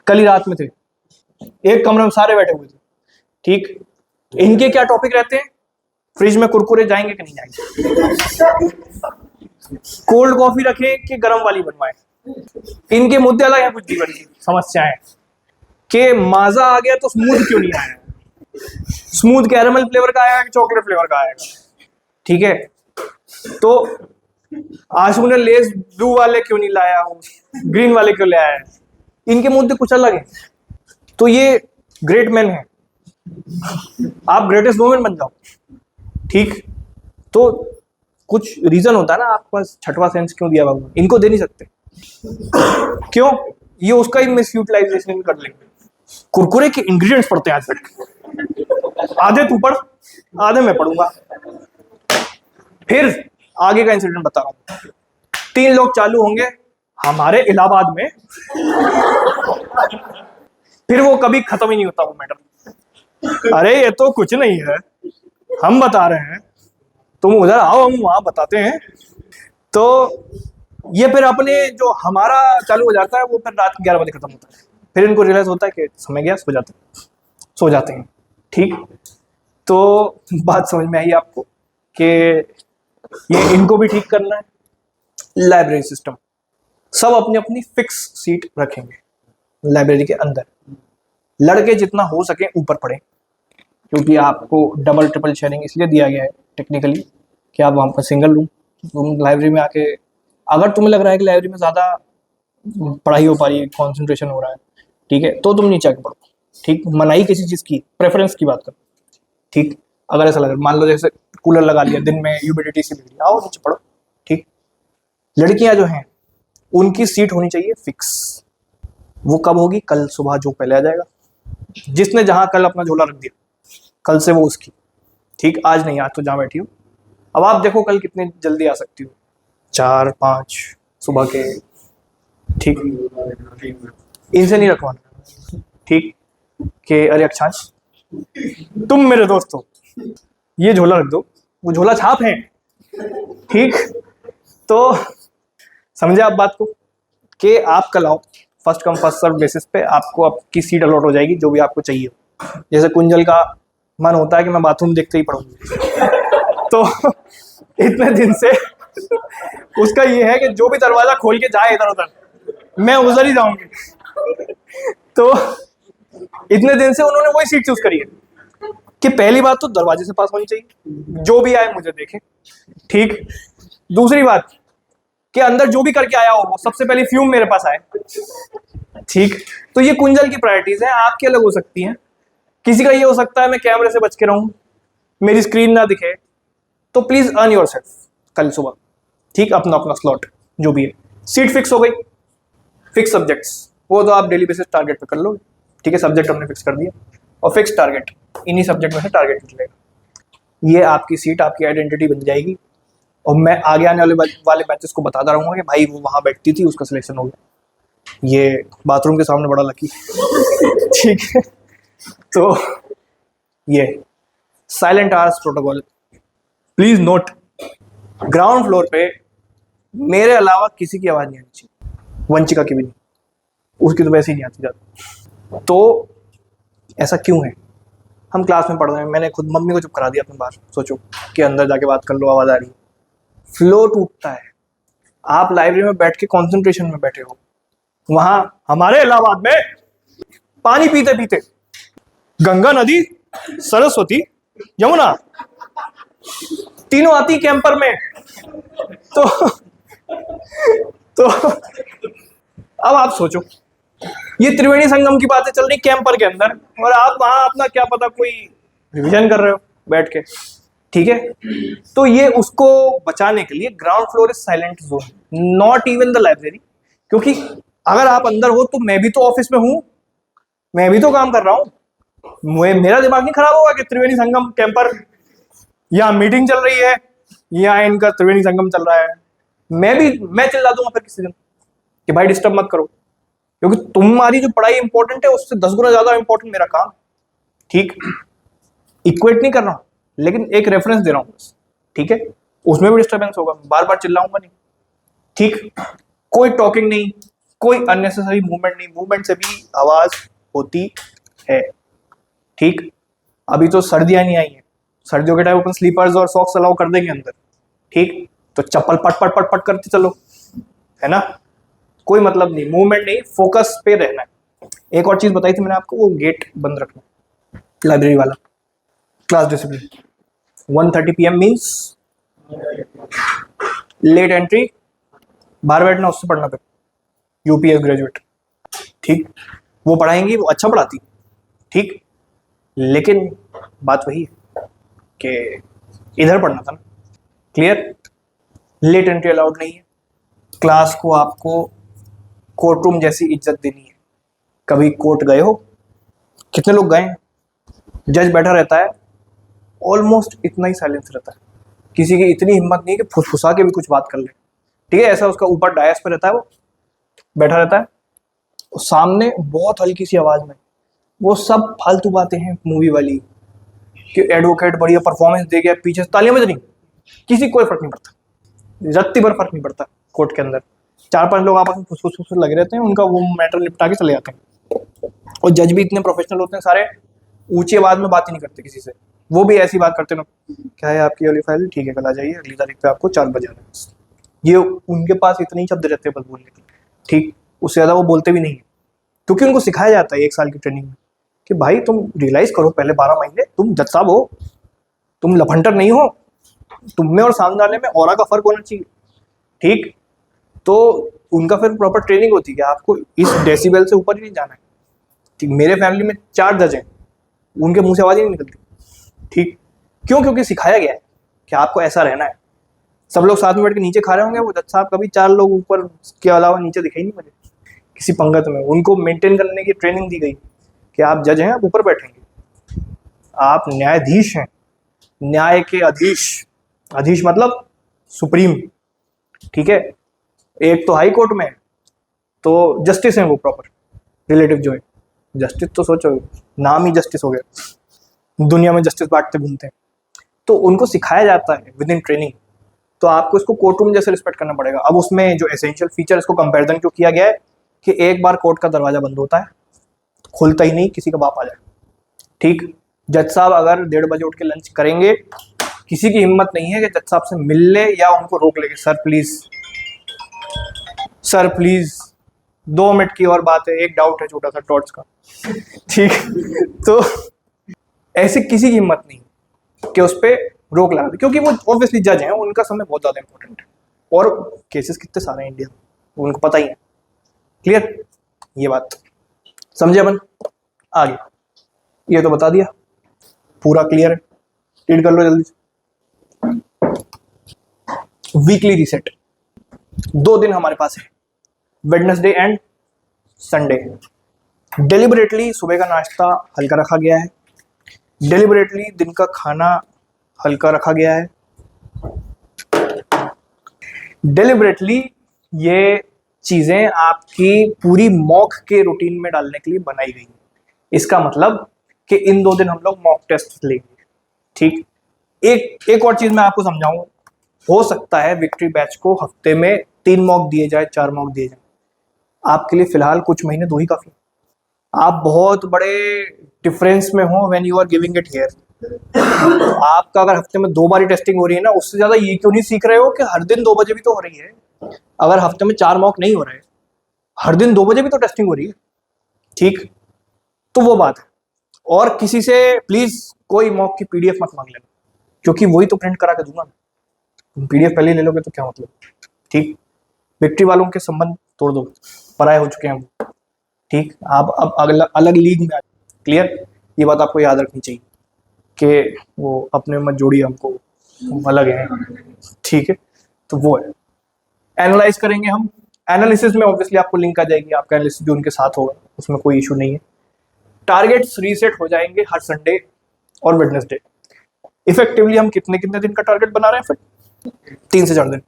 कल ही रात में थे, एक कमरे में सारे बैठे हुए थे, ठीक। इनके क्या टॉपिक रहते हैं, फ्रिज में कुरकुरे जाएंगे कि नहीं जाएंगे, कोल्ड कॉफी रखें कि गर्म वाली बनवाएं, इनके मुद्दे अलग हैं। कुछ भी बड़ी समस्याएं कि माजा आ गया तो स्मूथ क्यों नहीं आया, स्मूथ कैरेमल फ्लेवर का आएगा कि चॉकलेट फ्लेवर का आएगा, ठीक है। तो आशू ने लेस ब्लू वाले क्यों नहीं लाया, ग्रीन वाले क्यों ले आया, इनके मुद्दे कुछ अलग हैं। तो ये ग्रेट मैन है, आप ग्रेटेस्ट वुमेन बन जाओ, ठीक। तो कुछ रीजन होता है ना आपके पास, छठवां सेंस क्यों दिया भगवान, इनको दे नहीं सकते क्यों, ये उसका ही मिस यूटिलाइजेशन कर लेंगे। कुरकुरे के इंग्रेडिएंट्स पढ़ते हैं आज तक, आधे तू पढ़ आधे मैं पढ़ूंगा। फिर आगे का इंसिडेंट बता रहा हूं, 3 लोग चालू होंगे हमारे इलाहाबाद में, फिर वो कभी खत्म ही नहीं होता वो मैटर। अरे ये तो कुछ नहीं है, हम बता रहे हैं, तुम उधर आओ हम वहां बताते हैं। तो ये फिर अपने जो हमारा चालू हो जाता है वो फिर रात 11 बजे खत्म होता है, फिर इनको रियलाइज होता है कि समय गया, सो जाते हैं, ठीक। तो बात समझ में आई आपको कि ये इनको भी ठीक करना है। लाइब्रेरी सिस्टम, सब अपनी अपनी फिक्स सीट रखेंगे लाइब्रेरी के अंदर, लड़के जितना हो सके ऊपर पढ़े, क्योंकि आपको डबल ट्रिपल शेयरिंग इसलिए दिया गया है टेक्निकली कि आप वहाँ पर सिंगल रूम, तुम लाइब्रेरी में आके अगर तुम्हें लग रहा है कि लाइब्रेरी में ज़्यादा पढ़ाई हो पा रही है, कॉन्सेंट्रेशन हो रहा है, ठीक है, तो तुम नीचे आके पढ़ो, ठीक। मनाही किसी चीज़ की, प्रेफरेंस की बात करो, ठीक। अगर ऐसा लगे, मान लो जैसे कूलर लगा लिया, दिन में ह्यूमिडिटी से बिगड़ी, आओ नीचे पढ़ो, ठीक। लड़कियां जो हैं उनकी सीट होनी चाहिए फिक्स। वो कब होगी, कल सुबह जो पहले आ जाएगा, जिसने जहां कल अपना झोला रख दिया कल से वो उसकी, ठीक। आज नहीं, आज तो जहां बैठी हो, अब आप देखो कल कितनी जल्दी आ सकती हो, 4-5 सुबह के, ठीक। इनसे नहीं रखवाना, ठीक। कि अरे अक्षांश तुम मेरे दोस्त हो, ये झोला रख दो, वो झोला छाप है, ठीक। तो समझे आप बात को कि आप कल आओ, first come first serve basis पे आपको आपकी सीट अलॉट हो जाएगी जो भी आपको चाहिए। जैसे कुंजल का मन होता है कि मैं बाथरूम देखते ही पढ़ूंगी, तो इतने दिन से उसका ये है कि जो भी दरवाजा खोल के जाए इधर उधर मैं उधर ही जाऊंगी। तो इतने दिन से उन्होंने वही सीट चूज करी है कि पहली बात तो दरवाजे से पास होनी चाहिए, जो भी आए मुझे देखे, ठीक। दूसरी बात कि अंदर जो भी करके आया हो वो सबसे पहले फ्यूम मेरे पास आए, ठीक। तो ये कुंजल की प्रायोरिटीज है, आपकी अलग हो सकती हैं। किसी का ये हो सकता है मैं कैमरे से बच के रहूं, मेरी स्क्रीन ना दिखे, तो प्लीज अर्न योर सेल्फ कल सुबह, ठीक। अपना अपना स्लॉट जो भी है, सीट फिक्स हो गई। फिक्स सब्जेक्ट्स वो तो आप डेली बेसिस टारगेट पे कर लो, ठीक है। सब्जेक्ट हमने फिक्स कर दिया और फिक्स टारगेट, इन्हीं सब्जेक्ट में से टारगेट निकलेगा। ये आपकी सीट, आपकी आइडेंटिटी बन जाएगी। और मैं आगे आने वाले बैचेस को बताता रहूंगा कि भाई वो वहां बैठती थी, उसका सिलेक्शन हो गया, ये बाथरूम के सामने बड़ा लकी, ठीक है। तो ये silent hours protocol, please note, ground floor पे मेरे अलावा किसी की आवाज नहीं आनी चाहिए, वंचिका की भी नहीं, उसकी तो वैसे ही नहीं आती ज़्यादा। तो ऐसा क्यों है? हम क्लास में पढ़ रहे हैं, मैंने खुद मम्मी को चुप करा दिया अपने बाहर, सोचो कि अंदर जाके बात कर लो, आवाज़ आ रही है, फ्लो टूटता है। आप लाइब्रेरी में बैठ के कॉन्सेंट्रेशन में बैठे हो, वहां हमारे इलाहाबाद में पानी पीते पीते गंगा नदी, सरस्वती, यमुना तीनों आती कैंपर में। तो तो अब आप सोचो, ये त्रिवेणी संगम की बातें चल रही कैंपर के अंदर, और आप वहां अपना क्या पता कोई रिवीजन कर रहे हो बैठ के, ठीक है। तो ये उसको बचाने के लिए ground floor is silent zone, not even the library. क्योंकि अगर आप अंदर हो तो मैं भी तो ऑफिस में हूं, मैं भी तो काम कर रहा हूं, मेरा दिमाग नहीं खराब होगा कि त्रिवेणी संगम कैंपर, यहाँ मीटिंग चल रही है, यहाँ इनका त्रिवेणी संगम चल रहा है, मैं चिल्ला दूंगा फिर किसी दिन कि भाई डिस्टर्ब मत करो, क्योंकि तुम्हारी जो पढ़ाई इंपॉर्टेंट है उससे 10 गुना ज्यादा इंपॉर्टेंट मेरा काम। ठीक, इक्वेट नहीं कर रहा हूं, लेकिन एक रेफरेंस दे रहा हूं बस, ठीक है। उसमें भी डिस्टर्बेंस होगा, बार बार चिल्लाऊंगा नहीं, ठीक। कोई टॉकिंग नहीं, कोई अननेसेसरी मूवमेंट नहीं, मूवमेंट से भी आवाज होती है, ठीक। अभी तो सर्दियां नहीं आई हैं, सर्दियों के टाइम अपन स्लीपर्स और सॉक्स अलाउ कर देंगे अंदर, ठीक। तो चप्पल पट पट पट पट करते चलो, है ना, कोई मतलब नहीं, मूवमेंट नहीं, फोकस पे रहना है। एक और चीज बताई थी मैंने आपको, वो गेट बंद रखना, लाइब्रेरी वाला। Class discipline 1:30 PM means late entry, बाहर बैठना, उससे पढ़ना फिर यूपीएस ग्रेजुएट, ठीक। वो पढ़ाएंगी, वो अच्छा पढ़ाती, ठीक, लेकिन बात वही है कि इधर पढ़ना था ना, क्लियर। लेट एंट्री अलाउड नहीं है, क्लास को आपको कोर्ट रूम जैसी इज्जत देनी है। कभी कोर्ट गए हो? कितने लोग गए? जज बैठा रहता है, ऑलमोस्ट इतना ही साइलेंस रहता है, किसी की इतनी हिम्मत नहीं है कि फुसफुसा के भी कुछ बात कर ले, ठीक है। ऐसा उसका ऊपर डायस पे रहता है, वो बैठा रहता है, सामने बहुत हल्की सी आवाज में वो सब फालतू बातें हैं मूवी वाली, कि एडवोकेट बढ़िया परफॉर्मेंस दे गया, पीछे तालियां बज रही, किसी कोई फर्क नहीं पड़ता, रत्ती भर फर्क नहीं पड़ता। कोर्ट के अंदर 4-5 लोग आपस में फुसफुस लगे रहते हैं, उनका वो मैटर निपटा के चले जाते हैं, और जज भी इतने प्रोफेशनल होते हैं सारे, ऊंची आवाज में बात ही नहीं करते किसी से, वो भी ऐसी बात करते हैं, क्या है आपकी वाली फाइल, ठीक है कल आ जाइए, अगली तारीख पे आपको 4 बजे आना है। ये उनके पास इतने ही शब्द रहते हैं बस बोलने के, ठीक, उससे ज्यादा वो बोलते भी नहीं है, क्योंकि उनको सिखाया जाता है 1 साल की ट्रेनिंग में कि भाई तुम रियलाइज करो, पहले 12 महीने तुम जज साहब हो, तुम लफंटर नहीं हो, तुम में और सामने वाले में ऑरा का फर्क होना चाहिए, ठीक। तो उनका फिर प्रॉपर ट्रेनिंग होती है कि आपको इस डेसिबल से ऊपर ही नहीं जाना है, ठीक। मेरे फैमिली में 4 जज हैं, उनके मुंह से आवाज ही नहीं निकलती, ठीक। क्यों? क्योंकि सिखाया गया है कि आपको ऐसा रहना है। सब लोग साथ में बैठ के नीचे खा रहे होंगे, वो जज साहब कभी 4 लोग ऊपर के अलावा नीचे दिखाई नहीं मुझे किसी पंगत में। उनको मेंटेन करने की ट्रेनिंग दी गई कि आप जज हैं, आप ऊपर बैठेंगे, आप न्यायाधीश हैं, न्याय के अधीश, अधीश मतलब सुप्रीम, ठीक है। एक तो हाई कोर्ट में, तो जस्टिस है वो प्रॉपर, रिलेटिव जो है जस्टिस, तो सोचो नाम ही जस्टिस हो गया, दुनिया में जस्टिस बांटते घूमते हैं। तो उनको सिखाया जाता है विद इन ट्रेनिंग, तो आपको इसको कोर्ट रूम जैसे रिस्पेक्ट करना पड़ेगा। अब उसमें जो एसेंशियल फीचर, इसको कंपैरिजन क्यों किया गया है कि एक बार कोर्ट का दरवाजा बंद होता है, खुलता ही नहीं, किसी का बाप आ जाए, ठीक। जज साहब अगर 1:30 बजे उठ के लंच करेंगे, किसी की हिम्मत नहीं है कि जज साहब से मिल ले या उनको रोक लेंगे, sir please, sir please 2 minute की और बात है, एक डाउट है छोटा सा टॉर्च का, ठीक। तो ऐसे किसी की हिम्मत नहीं कि उस पर रोक लगा दे, क्योंकि वो ऑब्वियसली जज हैं, उनका समय बहुत ज्यादा इंपॉर्टेंट है, और केसेस कितने सारे हैं इंडिया में उनको पता ही है, क्लियर। ये बात समझे अपन? आगे ये तो बता दिया, पूरा क्लियर है, रीड कर लो जल्दी से। वीकली रीसेट 2 दिन हमारे पास है, वेडनेसडे एंड संडे। डेलिबरेटली सुबह का नाश्ता हल्का रखा गया है, डेलिबरेटली दिन का खाना हल्का रखा गया है, डेलिबरेटली ये चीजें आपकी पूरी मॉक के रूटीन में डालने के लिए बनाई गई है। इसका मतलब कि इन 2 दिन हम लोग मॉक टेस्ट लेंगे, ठीक। एक और चीज मैं आपको समझाऊं, हो सकता है विक्ट्री बैच को हफ्ते में 3 मॉक दिए जाए, 4 मॉक दिए जाए, आपके लिए फिलहाल कुछ महीने 2 ही काफी। आप बहुत बड़े डिफरेंस में हो when you are giving it here. आपका अगर हफ्ते में 2 बार ही टेस्टिंग हो रही है ना, उससे ज्यादा ये क्यों नहीं सीख रहे हो कि हर दिन 2 बजे भी तो हो रही है। अगर हफ्ते में 4 मॉक नहीं हो रहे, हर दिन 2 बजे भी तो टेस्टिंग हो रही है, ठीक? तो वो बात है। और किसी से प्लीज कोई मॉक की पीडीएफ मत मांग लेना, क्योंकि वही तो प्रिंट करा के दूंगा। तुम पीडीएफ पहले ही ले लोगे तो क्या मतलब, ठीक? विक्ट्री वालों के संबंध तोड़ दो, पराये हो चुके हैं हम, ठीक? आप अब अलग लीग में आ। क्लियर? ये बात आपको याद रखनी चाहिए कि वो अपने मत जोड़िए हमको, हम अलग हैं, ठीक है? तो वो है, एनालाइज करेंगे हम। एनालिसिस में ऑब्वियसली आपको लिंक आ जाएगी, आपका एनालिसिस भी उनके साथ होगा, उसमें कोई इशू नहीं है। टारगेट्स रीसेट हो जाएंगे हर संडे और वेडनेसडे। इफेक्टिवली हम कितने कितने दिन का टारगेट बना रहे हैं फिर? 3 से 4 दिन,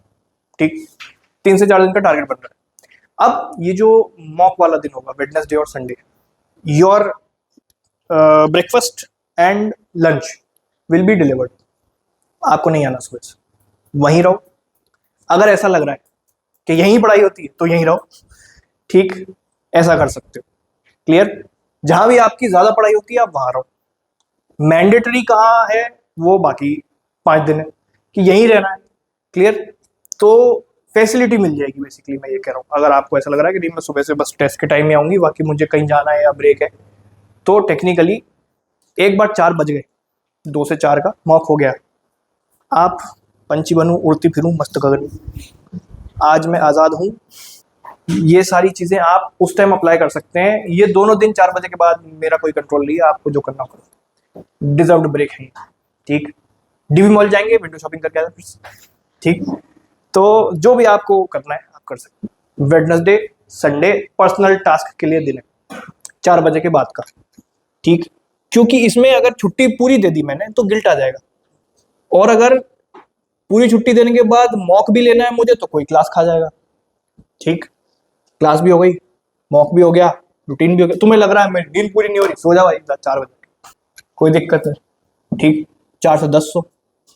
ठीक? 3 से 4 दिन का टारगेट बन रहा है। अब ये जो मॉक वाला दिन होगा वेडनेसडे और Sunday, your breakfast and lunch will be delivered. आपको नहीं आना सुबह से, वहीं रहो। अगर ऐसा लग रहा है कि यहीं पढ़ाई होती है तो यहीं रहो, ठीक? ऐसा कर सकते हो। क्लियर? जहां भी आपकी ज्यादा पढ़ाई होती है आप वहां रहो। मैंडेटरी कहाँ है वो बाकी 5 दिन है कि यहीं रहना है। क्लियर? तो फैसिलिटी मिल जाएगी बेसिकली, मैं ये कह रहा हूँ। अगर आपको ऐसा लग रहा है कि नहीं मैं सुबह से बस टेस्ट के टाइम में आऊंगी, बाकी मुझे कहीं जाना है या ब्रेक है, तो टेक्निकली एक बार 4 बज गए, 2 से 4 का मॉक हो गया, आप पंछी बनूं उड़ती फिरूं मस्त गगन, आज मैं आज़ाद हूँ, ये सारी चीज़ें आप उस टाइम अप्लाई कर सकते हैं। ये दोनों दिन 4 बजे के बाद मेरा कोई कंट्रोल नहीं है, आपको जो करना करो। डिजर्व्ड ब्रेक है, ठीक? डीवी मॉल जाएंगे, विंडो शॉपिंग करके आए फिर, ठीक? तो जो भी आपको करना है आप कर सकते हैं। वेडनेसडे संडे पर्सनल टास्क के लिए दिन है 4 बजे के बाद का, ठीक? क्योंकि इसमें अगर छुट्टी पूरी दे दी मैंने तो गिल्ट आ जाएगा, और अगर पूरी छुट्टी देने के बाद मॉक भी लेना है मुझे तो कोई क्लास खा जाएगा, ठीक? क्लास भी हो गई, मॉक भी हो गया, रूटीन भी हो गया। तुम्हें लग रहा है मेरी नींद पूरी नहीं हो रही, सो जाओ 4 बजे, कोई दिक्कत नहीं, ठीक? 4 से 10 सो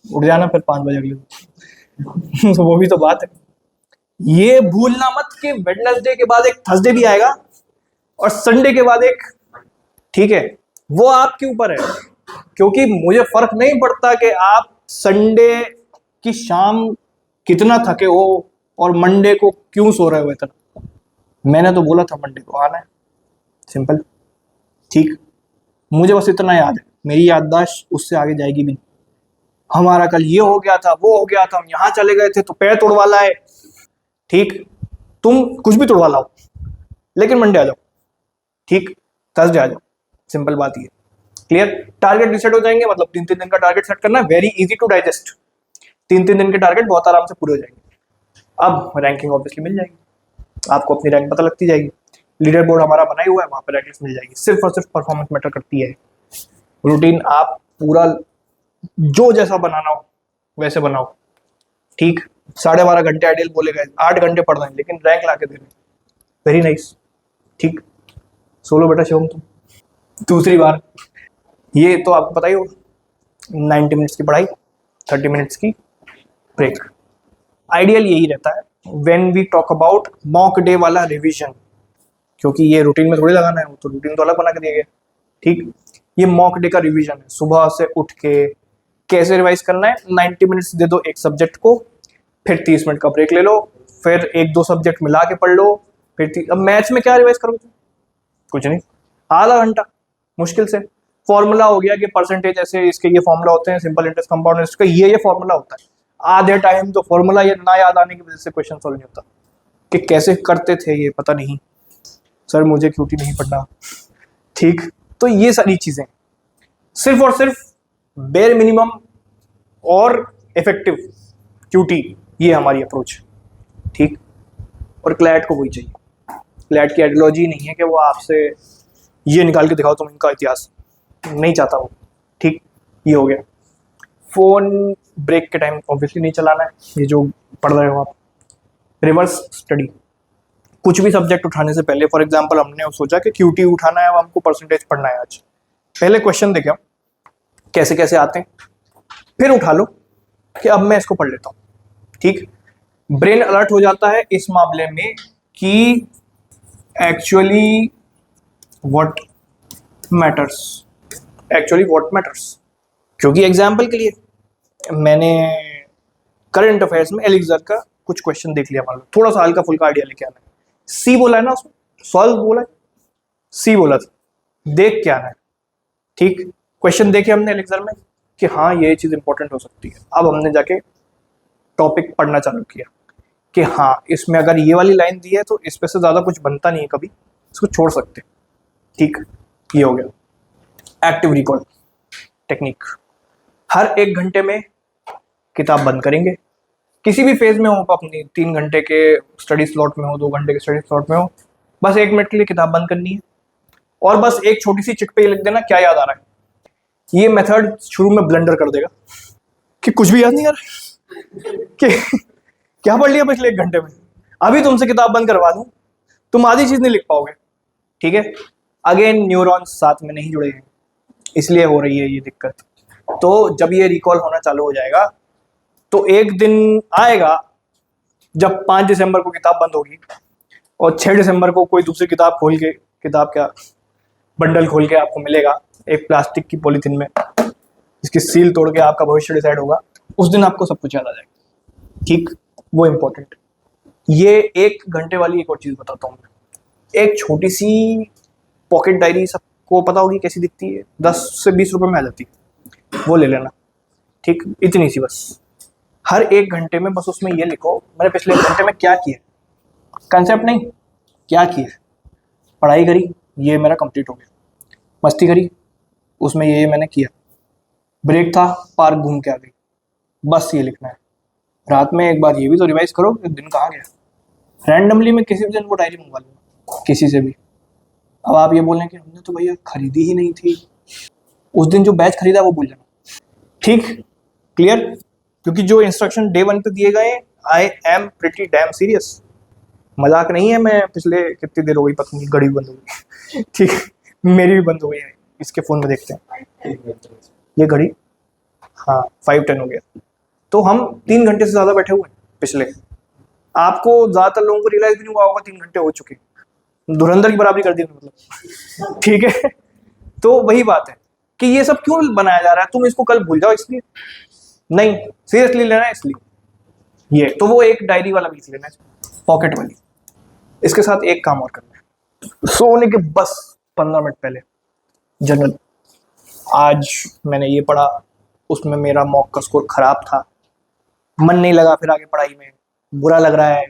उठ जाना, फिर 5 बजे अगले दिन। तो वो भी तो बात है। ये भूलना मत कि वेडनेसडे के बाद एक थर्सडे भी आएगा और संडे के बाद एक, ठीक है? वो आपके ऊपर है, क्योंकि मुझे फर्क नहीं पड़ता कि आप संडे की शाम कितना थके हो और मंडे को क्यों सो रहे हो इतना। मैंने तो बोला था मंडे को आना है, सिंपल, ठीक? मुझे बस इतना याद है, मेरी याददाश्त उससे आगे जाएगी भी नहीं। हमारा कल ये हो गया था, वो हो गया था, हम यहाँ चले गए थे तो पैर तोड़वा लाए, ठीक? तुम कुछ भी तोड़वा लाओ, लेकिन मंडे आ जाओ, ठीक? थर्सडे आ जाओ, सिंपल बात ये। क्लियर? टारगेट रिसेट हो जाएंगे, मतलब 3-3 दिन का टारगेट सेट करना है, वेरी इजी टू डाइजेस्ट। 3-3 दिन के टारगेट बहुत आराम से पूरे हो जाएंगे। अब रैंकिंग ऑब्वियसली मिल जाएगी, आपको अपनी रैंक पता लगती जाएगी। लीडर बोर्ड हमारा बना ही हुआ है, वहां पर रैंकिंग मिल जाएगी। सिर्फ और सिर्फ परफॉर्मेंस मैटर करती है। रूटीन आप पूरा जो जैसा बनाना हो वैसे बनाओ, ठीक? 12.5 घंटे आइडियल बोले गए, 8 घंटे पढ़ रहे हैं लेकिन रैंक ला के दे रहे हैं, वेरी नाइस, ठीक? सोलो बेटा शिवम तुम। दूसरी बार ये तो आपको पता ही हो, 90 मिनट्स की पढ़ाई, 30 मिनट्स की ब्रेक। आइडियल यही रहता है when we talk about mock day वाला रिवीजन, क्योंकि ये रूटीन में थोड़ी लगाना है, वो तो रूटीन तो अलग बना के दिया गया, ठीक? ये मॉक डे का रिवीजन है, सुबह से उठ के कैसे रिवाइज करना है। 90 मिनट्स दे दो एक सब्जेक्ट को, फिर 30 मिनट का ब्रेक ले लो, फिर 1-2 सब्जेक्ट मिला के पढ़ लो, फिर अब मैथ्स में क्या रिवाइज करोगे? कुछ नहीं, आधा घंटा मुश्किल से। फॉर्मूला हो गया कि परसेंटेज ऐसे इसके ये फॉर्मूला होते हैं, सिंपल इंटरेस्ट कंपाउंड इंटरेस्ट का ये फॉर्मूला होता है। आधे टाइम तो फॉर्मूला ये ना याद आने की वजह से क्वेश्चन सॉल्व नहीं होता कि कैसे करते थे ये पता नहीं, सर मुझे क्यूटी नहीं पढ़ना, ठीक? तो ये सारी चीजें सिर्फ और सिर्फ बेयर मिनिमम और इफेक्टिव क्यूटी, ये हमारी अप्रोच है, ठीक? और क्लैट को वही चाहिए। क्लैट की आइडियोलॉजी नहीं है कि वो आपसे ये निकाल के दिखाओ तुम इनका इतिहास, नहीं चाहता वो, ठीक? ये हो गया। फोन ब्रेक के टाइम ऑब्वियसली नहीं चलाना है, ये जो पढ़ रहे हो आप। रिवर्स स्टडी, कुछ भी सब्जेक्ट उठाने से पहले, फॉर एग्जांपल हमने सोचा कि क्यूटी उठाना है, अब हमको परसेंटेज पढ़ना है आज, पहले क्वेश्चन देखें कैसे कैसे आते हैं, फिर उठा लो कि अब मैं इसको पढ़ लेता हूँ, ठीक? ब्रेन अलर्ट हो जाता है इस मामले में कि actually what matters, actually what matters. क्योंकि एग्जाम्पल के लिए मैंने करंट अफेयर्स में एलिक्सर का कुछ क्वेश्चन देख लिया, मालूम थोड़ा सा हल्का फुल्का आइडिया लेके आना है। सी बोला है ना उसमें, सॉल्व बोला है, सी बोला था, देख के आना है। ठीक, क्वेश्चन देखे हमने एलिक्सर में कि हाँ ये चीज़ इंपॉर्टेंट हो सकती है। अब हमने जाके टॉपिक पढ़ना चालू किया कि हाँ इसमें अगर ये वाली लाइन दी है तो इस पे से ज़्यादा कुछ बनता नहीं है, कभी इसको छोड़ सकते। ठीक, ये हो गया एक्टिव रिकॉल टेक्निक। हर 1 घंटे में किताब बंद करेंगे, किसी भी फेज में हो, अपनी 3 घंटे के स्टडी स्लॉट में हो, 2 घंटे के स्टडी स्लॉट में हो, बस 1 मिनट के लिए किताब बंद करनी है और बस एक छोटी सी चिट पे लिख देना क्या याद आ रहा है। ये मेथड शुरू में ब्लंडर कर देगा कि कुछ भी याद नहीं आ रहा कि क्या पढ़ लिया पिछले 1 घंटे में। अभी तुमसे किताब बंद करवा दूं, तुम आधी चीज नहीं लिख पाओगे। ठीक है, अगेन न्यूरॉन्स साथ में नहीं जुड़े हैं, इसलिए हो रही है ये दिक्कत। तो जब ये रिकॉल होना चालू हो जाएगा तो एक दिन आएगा जब 5 दिसंबर को किताब बंद होगी और 6 दिसंबर को कोई दूसरी किताब खोल के, किताब क्या बंडल खोल के आपको मिलेगा एक प्लास्टिक की पॉलीथीन में, इसकी सील तोड़ के आपका भविष्य डिसाइड होगा। उस दिन आपको सब कुछ याद आ जाएगा। ठीक, वो इम्पोर्टेंट। ये 1 घंटे वाली एक और चीज़ बताता हूँ मैं। एक छोटी सी पॉकेट डायरी, सबको पता होगी कैसी दिखती है, 10 से 20 रुपए में आ जाती है, वो ले लेना। ठीक, इतनी सी बस। हर 1 घंटे में बस उसमें ये लिखो मैंने पिछले 1 घंटे में क्या किया, कंसेप्ट नहीं, क्या किया। पढ़ाई करी, ये मेरा कंप्लीट हो गया। मस्ती करी, उसमें ये मैंने किया। ब्रेक था, पार्क घूम के आ गई, बस ये लिखना है। रात में एक बार ये भी तो रिवाइज करो कि दिन कहाँ गया। रैंडमली मैं किसी भी दिन वो डायरी मंगवा लूँगा किसी से भी। अब आप ये बोलें कि हमने तो भैया खरीदी ही नहीं थी, उस दिन जो बैच खरीदा वो भूल जाना। ठीक, क्लियर। क्योंकि जो इंस्ट्रक्शन डे 1 पे दिए गए, I am pretty dam serious, मजाक नहीं है। मैं पिछले कितनी देर हो गई पता नहीं, घड़ी बंद हो गई। ठीक, मेरी भी बंद हो गई है, इसके फ़ोन में देखते हैं ये घड़ी। हाँ 5:10 हो गया। तो हम 3 घंटे से ज़्यादा बैठे हुए हैं पिछले। आपको ज़्यादातर लोगों को रियलाइज भी नहीं हुआ होगा 3 घंटे हो चुके, धुरंधर की बराबरी कर दी मतलब। ठीक है, तो वही बात है कि ये सब क्यों बनाया जा रहा है, तुम इसको कल भूल जाओ इसलिए नहीं, सीरियसली लेना है इसलिए। ये तो वो एक डायरी वाला भी लेना है, पॉकेट वाली। इसके साथ एक काम और करना है, सोने के बस 15 मिनट पहले जनरल। आज मैंने ये पढ़ा, उसमें मेरा मॉक का स्कोर खराब था, मन नहीं लगा फिर आगे पढ़ाई में, बुरा लग रहा है,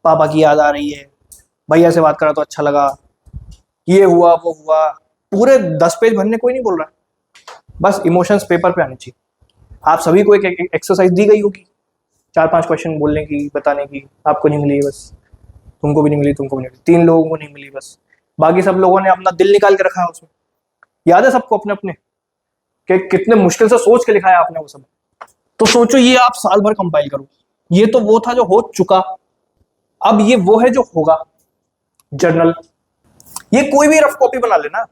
पापा की याद आ रही है, भैया से बात करा तो अच्छा लगा, ये हुआ वो हुआ। पूरे 10 पेज भरने कोई नहीं बोल रहा, बस इमोशंस पेपर पे आने चाहिए। आप सभी को एक एक्सरसाइज दी गई होगी, 4-5 क्वेश्चन बोलने की, बताने की, आपको नहीं मिली बस, तुमको भी नहीं मिली, तुमको भी नहीं मिली, 3 लोगों को नहीं मिली बस, बाकी सब लोगों ने अपना दिल निकाल के रखा है उसमें। याद है सबको अपने अपने कि कितने मुश्किल से सोच के लिखा है आपने वो सब। तो सोचो ये आप साल भर कंपाइल करो। ये तो वो था जो हो चुका, अब ये वो है जो होगा। जर्नल, ये कोई भी रफ कॉपी बना लेना,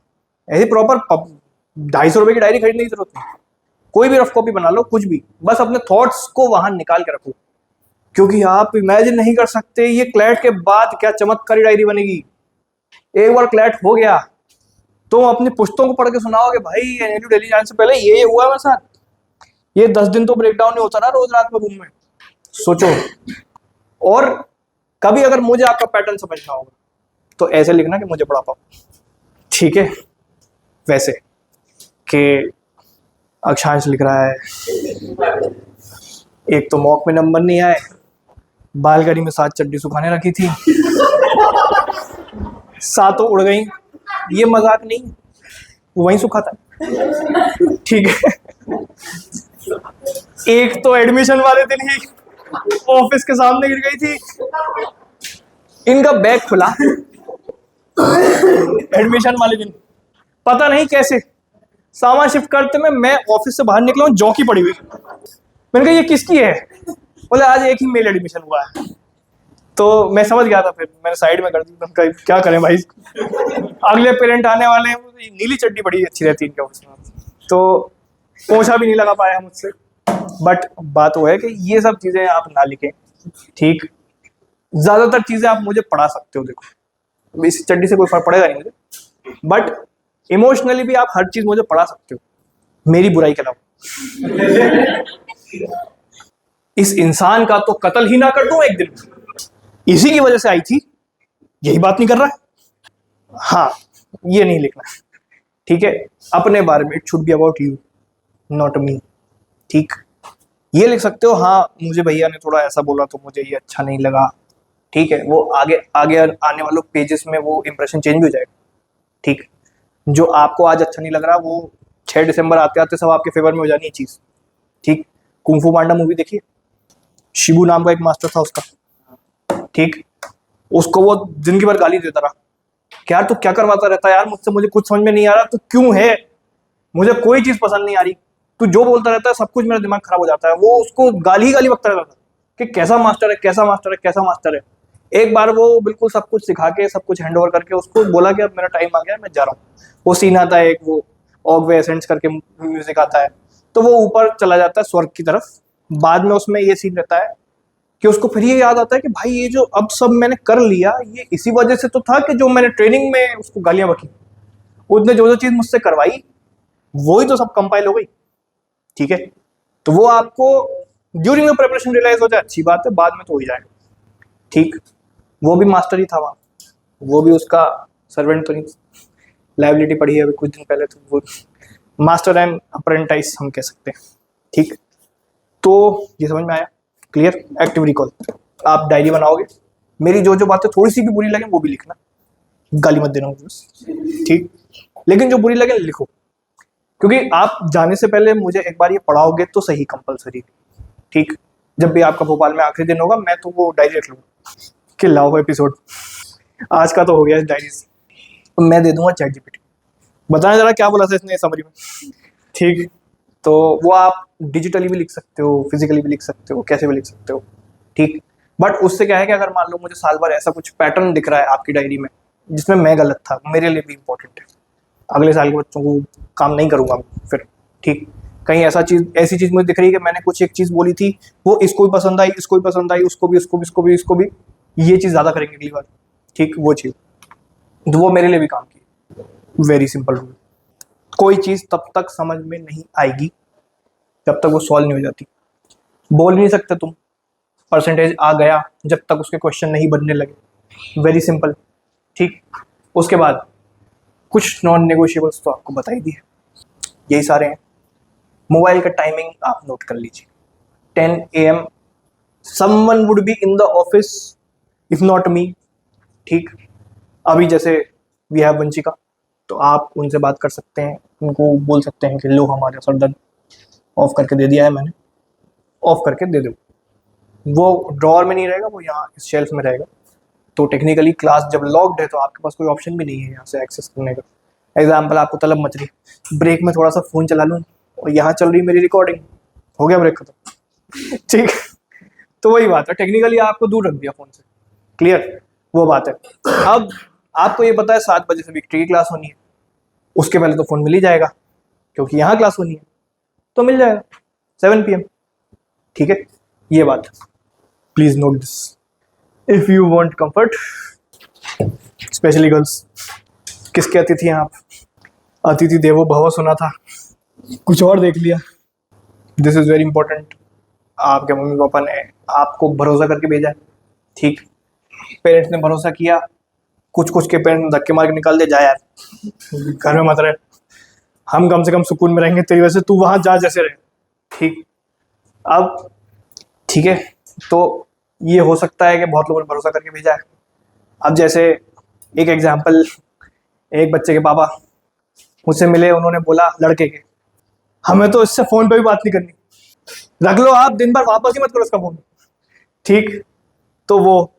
ऐसी प्रॉपर 250 रुपए की डायरी खरीदने की जरूरत नहीं, कोई भी रफ कॉपी बना लो, कुछ भी, बस अपने थॉट्स को वहां निकाल के रखो। क्योंकि आप इमेजिन नहीं कर सकते ये क्लैट के बाद क्या चमत्कारी डायरी बनेगी। एक बार क्लैट हो गया तो अपनी पुस्तकों को पढ़ के सुनाओगे, भाई एनएलयू दिल्ली जाने से पहले ये हुआ मेरे साथ, ये 10 दिन तो ब्रेकडाउन नहीं होता ना रोज रात में रूम में। सोचो, और कभी अगर मुझे आपका पैटर्न समझना होगा तो ऐसे लिखना कि मुझे पढ़ा पाओ। ठीक है, वैसे कि अक्षांश लिख रहा है, एक तो मॉक में नंबर नहीं आए, बालकनी में 7 चड्डी सुखाने रखी थी, 7 उड़ गई, ये मजाक नहीं, वहीं सुखा था। ठीक है, एक तो एडमिशन वाले दिन ही ऑफिस के सामने गिर गई थी, इनका बैग खुला एडमिशन वाले दिन, पता नहीं कैसे सामान शिफ्ट करते में मैं ऑफिस से बाहर निकला हूँ, जॉकी पड़ी हुई। मैंने कहा ये किसकी है, बोले आज एक ही मेल एडमिशन हुआ है। तो मैं समझ गया था, फिर मैंने साइड में कर दी, मैंने कहा क्या करें भाई, अगले पेरेंट आने वाले हैं, नीली चड्डी बड़ी अच्छी रहती है इनके ऑफिस में, तो पोछा भी नहीं लगा पाया मुझसे। बट बात वो है कि ये सब चीजें आप ना लिखें। ठीक, ज्यादातर चीजें आप मुझे पढ़ा सकते हो, देखो इस चड्डी से कोई फर्क पड़ेगा नहीं मुझे, बट इमोशनली भी आप हर चीज मुझे पढ़ा सकते हो मेरी बुराई के अलावा। इस इंसान का तो कत्ल ही ना कर दूं एक दिन, इसी की वजह से आई थी, यही बात नहीं कर रहा है। हाँ, ये नहीं लिखना, ठीक है। अपने बारे में, it should be about you not me, ठीक। ये लिख सकते हो, हाँ मुझे भैया ने थोड़ा ऐसा बोला तो मुझे ये अच्छा नहीं लगा, ठीक है। वो आगे आगे आने वालों पेजेस में वो इंप्रेशन चेंज भी हो जाएगा, ठीक। जो आपको आज अच्छा नहीं लग रहा वो 6 दिसंबर आते आते सब आपके फेवर में हो जानी है चीज, ठीक। कुंफू पांडा मूवी देखिए, शिबू नाम का एक मास्टर था उसका, ठीक। उसको वो जिंदगी भर गाली देता रहा कि यार तू क्या करवाता रहता है यार मुझसे, मुझे कुछ समझ में नहीं आ रहा, तू क्यों है, मुझे कोई चीज पसंद नहीं आ रही, तू जो बोलता रहता है सब कुछ मेरा दिमाग खराब हो जाता है। वो उसको गाली ही गाली बकता रहता था कि कैसा मास्टर है, कैसा मास्टर है, कैसा मास्टर है। एक बार वो बिल्कुल सब कुछ सिखा के, सब कुछ हैंड ओवर करके उसको बोला कि अब मेरा टाइम आ गया, मैं जा रहा हूँ। वो सीन आता है एक, वो ऑगवे एसेंट्स करके म्यूजिक आता है, तो वो ऊपर चला जाता है स्वर्ग की तरफ। बाद में उसमें ये सीन रहता है कि उसको फिर ये याद आता है कि भाई ये जो अब सब मैंने कर लिया, ये इसी वजह से तो था कि जो मैंने ट्रेनिंग में उसको गालियां बकी, उसने जो जो चीज मुझसे करवाई वही तो सब कंपाइल हो गई, ठीक है। तो वो आपको ड्यूरिंग द प्रिपरेशन रियलाइज हो जाए, अच्छी बात है, बाद में तो हो ही जाएगा, ठीक। वो भी मास्टर ही था वहाँ, वो भी उसका सर्वेंट तो नहीं, लाइबिलिटी पढ़ी है अभी कुछ दिन पहले, तो वो मास्टर एंड अप्रेंटाइज हम कह सकते हैं, ठीक। तो ये समझ में आया, क्लियर। एक्टिव रिकॉल, आप डायरी बनाओगे, मेरी जो जो बातें थोड़ी सी भी बुरी लगे वो भी लिखना, गाली मत देना मुझे बस, ठीक। लेकिन जो बुरी लगे लिखो, क्योंकि आप जाने से पहले मुझे एक बार ये पढ़ाओगे तो सही कंपलसरी, ठीक। जब भी आपका भोपाल में आखिरी दिन होगा मैं तो वो डायरी रख लूंगा कि लाओ एपिसोड आज का तो हो गया इस डायरी से, तो मैं दे दूंगा चैट जीपीटी, बताना जरा क्या बोला था इसने समरी में, ठीक। तो वो आप डिजिटली भी लिख सकते हो, फिजिकली भी लिख सकते हो, कैसे भी लिख सकते हो, ठीक। बट उससे क्या है कि अगर मान लो मुझे साल भर ऐसा कुछ पैटर्न दिख रहा है आपकी डायरी में जिसमें मैं गलत था, मेरे लिए भी इंपॉर्टेंट है, अगले साल के बच्चों को काम नहीं करूंगा फिर, ठीक। कहीं ऐसी चीज मुझे दिख रही है कि मैंने कुछ एक चीज बोली थी, वो इसको भी पसंद आई, इसको भी पसंद आई, उसको भी, इसको भी, इसको भी, इसको भी, ये चीज ज्यादा करेंगे अगली बार, ठीक। वो चीज तो वो मेरे लिए भी काम की, वेरी सिंपल रूल। कोई चीज तब तक समझ में नहीं आएगी जब तक वो सॉल्व नहीं हो जाती। बोल नहीं सकते तुम परसेंटेज आ गया जब तक उसके क्वेश्चन नहीं बनने लगे, वेरी सिंपल, ठीक। उसके बाद कुछ नॉन नेगोशिएबल्स तो आपको बता ही दिए, यही सारे हैं। मोबाइल का टाइमिंग आप नोट कर लीजिए, 10 AM someone would be in the office if not me, ठीक। अभी जैसे वी हैव वंशिका, तो आप उनसे बात कर सकते हैं, उनको बोल सकते हैं कि लो हमारे सर दर्द ऑफ करके दे दिया है मैंने, ऑफ करके दे दो। वो ड्रॉअर में नहीं रहेगा, वो यहाँ इस शेल्फ में रहेगा। तो टेक्निकली क्लास जब लॉक्ड है तो आपके पास कोई ऑप्शन भी नहीं है यहाँ से एक्सेस करने का। एग्जाम्पल, आपको तलब मच रही, ब्रेक में थोड़ा सा फ़ोन चला लूँ और यहाँ चल रही मेरी रिकॉर्डिंग, हो गया ब्रेक खत्म, ठीक। तो वही बात है, टेक्निकली आपको दूर रख दिया फ़ोन से, क्लियर, वो बात है। अब आपको ये पता है 7 बजे से विक्ट्री की क्लास होनी है, उसके पहले तो फ़ोन मिल ही जाएगा क्योंकि यहाँ क्लास होनी है, तो मिल जाएगा 7 PM, ठीक है। ये बात, please note this if you want comfort, specially girls. किसके अतिथि हैं आप? अतिथि देवो भव सुना था, कुछ और देख लिया। This is very important. आपके मम्मी पापा ने आपको भरोसा करके भेजा है, ठीक। पेरेंट्स ने भरोसा किया, कुछ कुछ के पेरेंट्स धक्के मार के निकाल दे, जा यार घर में मत रहे, हम कम से कम सुकून में रहेंगे तेरी वजह से, तू वहां जा जैसे रहे, ठीक। अब ठीक है, तो ये हो सकता है कि बहुत लोगों ने भरोसा करके भेजा है। अब जैसे एक एग्जाम्पल, एक बच्चे के पापा मुझसे मिले, उन्होंने बोला लड़के के, हमें तो इससे फोन पे भी बात नहीं करनी, रख लो आप, दिन भर वापस ही मत करो उसका फोन, ठीक। तो वो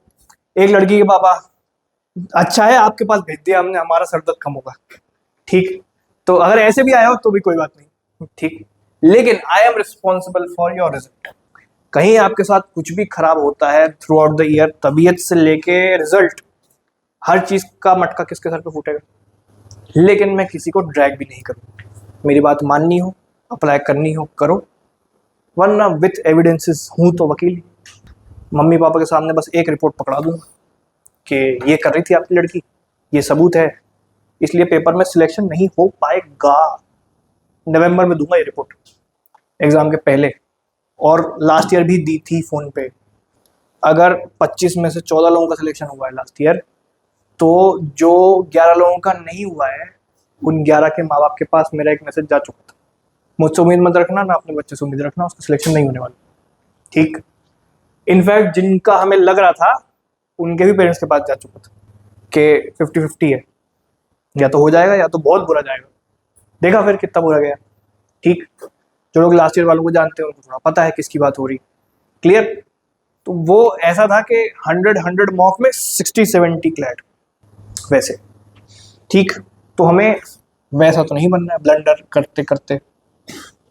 एक लड़की के पापा, अच्छा है आपके पास भेज दिया हमने, हमारा सर दर्द कम होगा, ठीक। तो अगर ऐसे भी आया हो तो भी कोई बात नहीं, ठीक। लेकिन I am responsible for your result. कहीं आपके साथ कुछ भी खराब होता है थ्रू आउट द ईयर, तबीयत से लेके रिजल्ट, हर चीज का मटका किसके सर पे फूटेगा। लेकिन मैं किसी को ड्रैग भी नहीं करूँ, मेरी बात माननी हो, अप्लाई करनी हो करो, वरना विथ एविडेंसेस हूँ तो वकील। मम्मी पापा के सामने बस एक रिपोर्ट पकड़ा दूंगा कि ये कर रही थी आपकी लड़की, ये सबूत है, इसलिए पेपर में सिलेक्शन नहीं हो पाएगा। नवंबर में दूंगा ये रिपोर्ट, एग्जाम के पहले। और लास्ट ईयर भी दी थी फोन पे। अगर 25 में से 14 लोगों का सिलेक्शन हुआ है लास्ट ईयर, तो जो 11 लोगों का नहीं हुआ है, उन 11 के माँ बाप के पास मेरा एक मैसेज जा चुका था, मुझसे उम्मीद मत रखना, ना अपने बच्चे से उम्मीद रखना, उसका सिलेक्शन नहीं होने वाला। ठीक, इनफैक्ट जिनका हमें लग रहा था उनके भी पेरेंट्स के पास जा चुका था कि 50-50 है, या तो हो जाएगा या तो बहुत बुरा जाएगा। देखा फिर कितना बुरा गया। ठीक, जो लोग लास्ट ईयर वालों को जानते हैं उनको थोड़ा पता है किसकी बात हो रही। क्लियर? तो वो ऐसा था कि 100 मॉक में 60-70 क्लैट वैसे। ठीक, तो हमें वैसा तो नहीं बनना है ब्लंडर करते करते।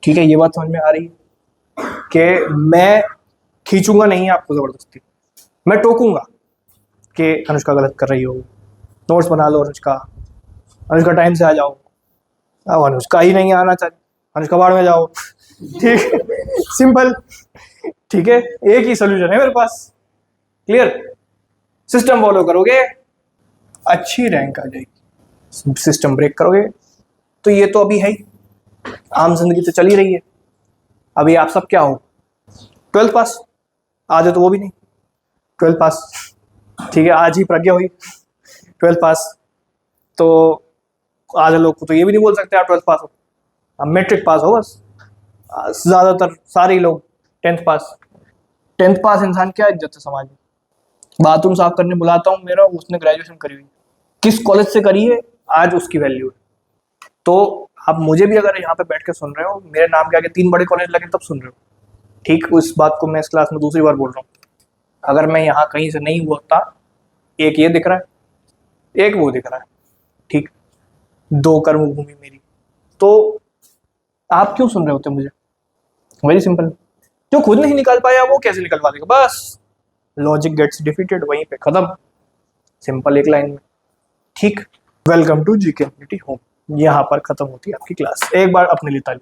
ठीक है, ये बात समझ में आ रही है कि मैं खींचूंगा नहीं आपको जबरदस्ती, मैं टोकूंगा कि अनुष्का गलत कर रही हो, नोट्स बना लो अनुष्का, अनुष्का टाइम से आ जाओ। अब अनुष्का ही नहीं आना चाहिए, अनुष्का बाढ़ में जाओ। ठीक, सिंपल। ठीक है, एक ही सोल्यूशन है मेरे पास। क्लियर? सिस्टम फॉलो करोगे, अच्छी रैंक आ जाएगी। सिस्टम ब्रेक करोगे तो ये तो अभी है ही, आम जिंदगी तो चल ही रही है। अभी आप सब क्या हो, 12th पास, आज है तो वो भी नहीं 12th पास। ठीक है, आज ही प्रज्ञा हुई 12th पास, तो आधे लोग को तो ये भी नहीं बोल सकते आप 12th पास हो, आप मैट्रिक पास हो बस। ज्यादातर सारे लोग 10th पास। 10th पास इंसान क्या इज्जत है समाज में। बाथरूम साफ करने बुलाता हूँ मेरा, उसने ग्रेजुएशन करी हुई, किस कॉलेज से करी है, आज उसकी वैल्यू है। तो आप मुझे भी अगर यहाँ पे बैठ के सुन रहे हो, मेरे नाम के आगे 3 बड़े कॉलेज लगे तब सुन रहे हो। ठीक, उस बात को मैं इस क्लास में दूसरी बार बोल रहा हूँ। अगर मैं यहाँ कहीं से नहीं होता, एक ये दिख रहा है, एक वो दिख रहा है। ठीक, 2 कर्मभूमि मेरी, तो आप क्यों सुन रहे होते मुझे? Very simple. जो खुद नहीं निकाल पाया वो कैसे निकलवा देगा? बस लॉजिक गेट्स डिफीटेड, वहीं पे खत्म, सिंपल एक लाइन में। ठीक, welcome to GK immunity home. यहाँ पर खत्म होती है आपकी क्लास। एक बार अपने लिए ताली।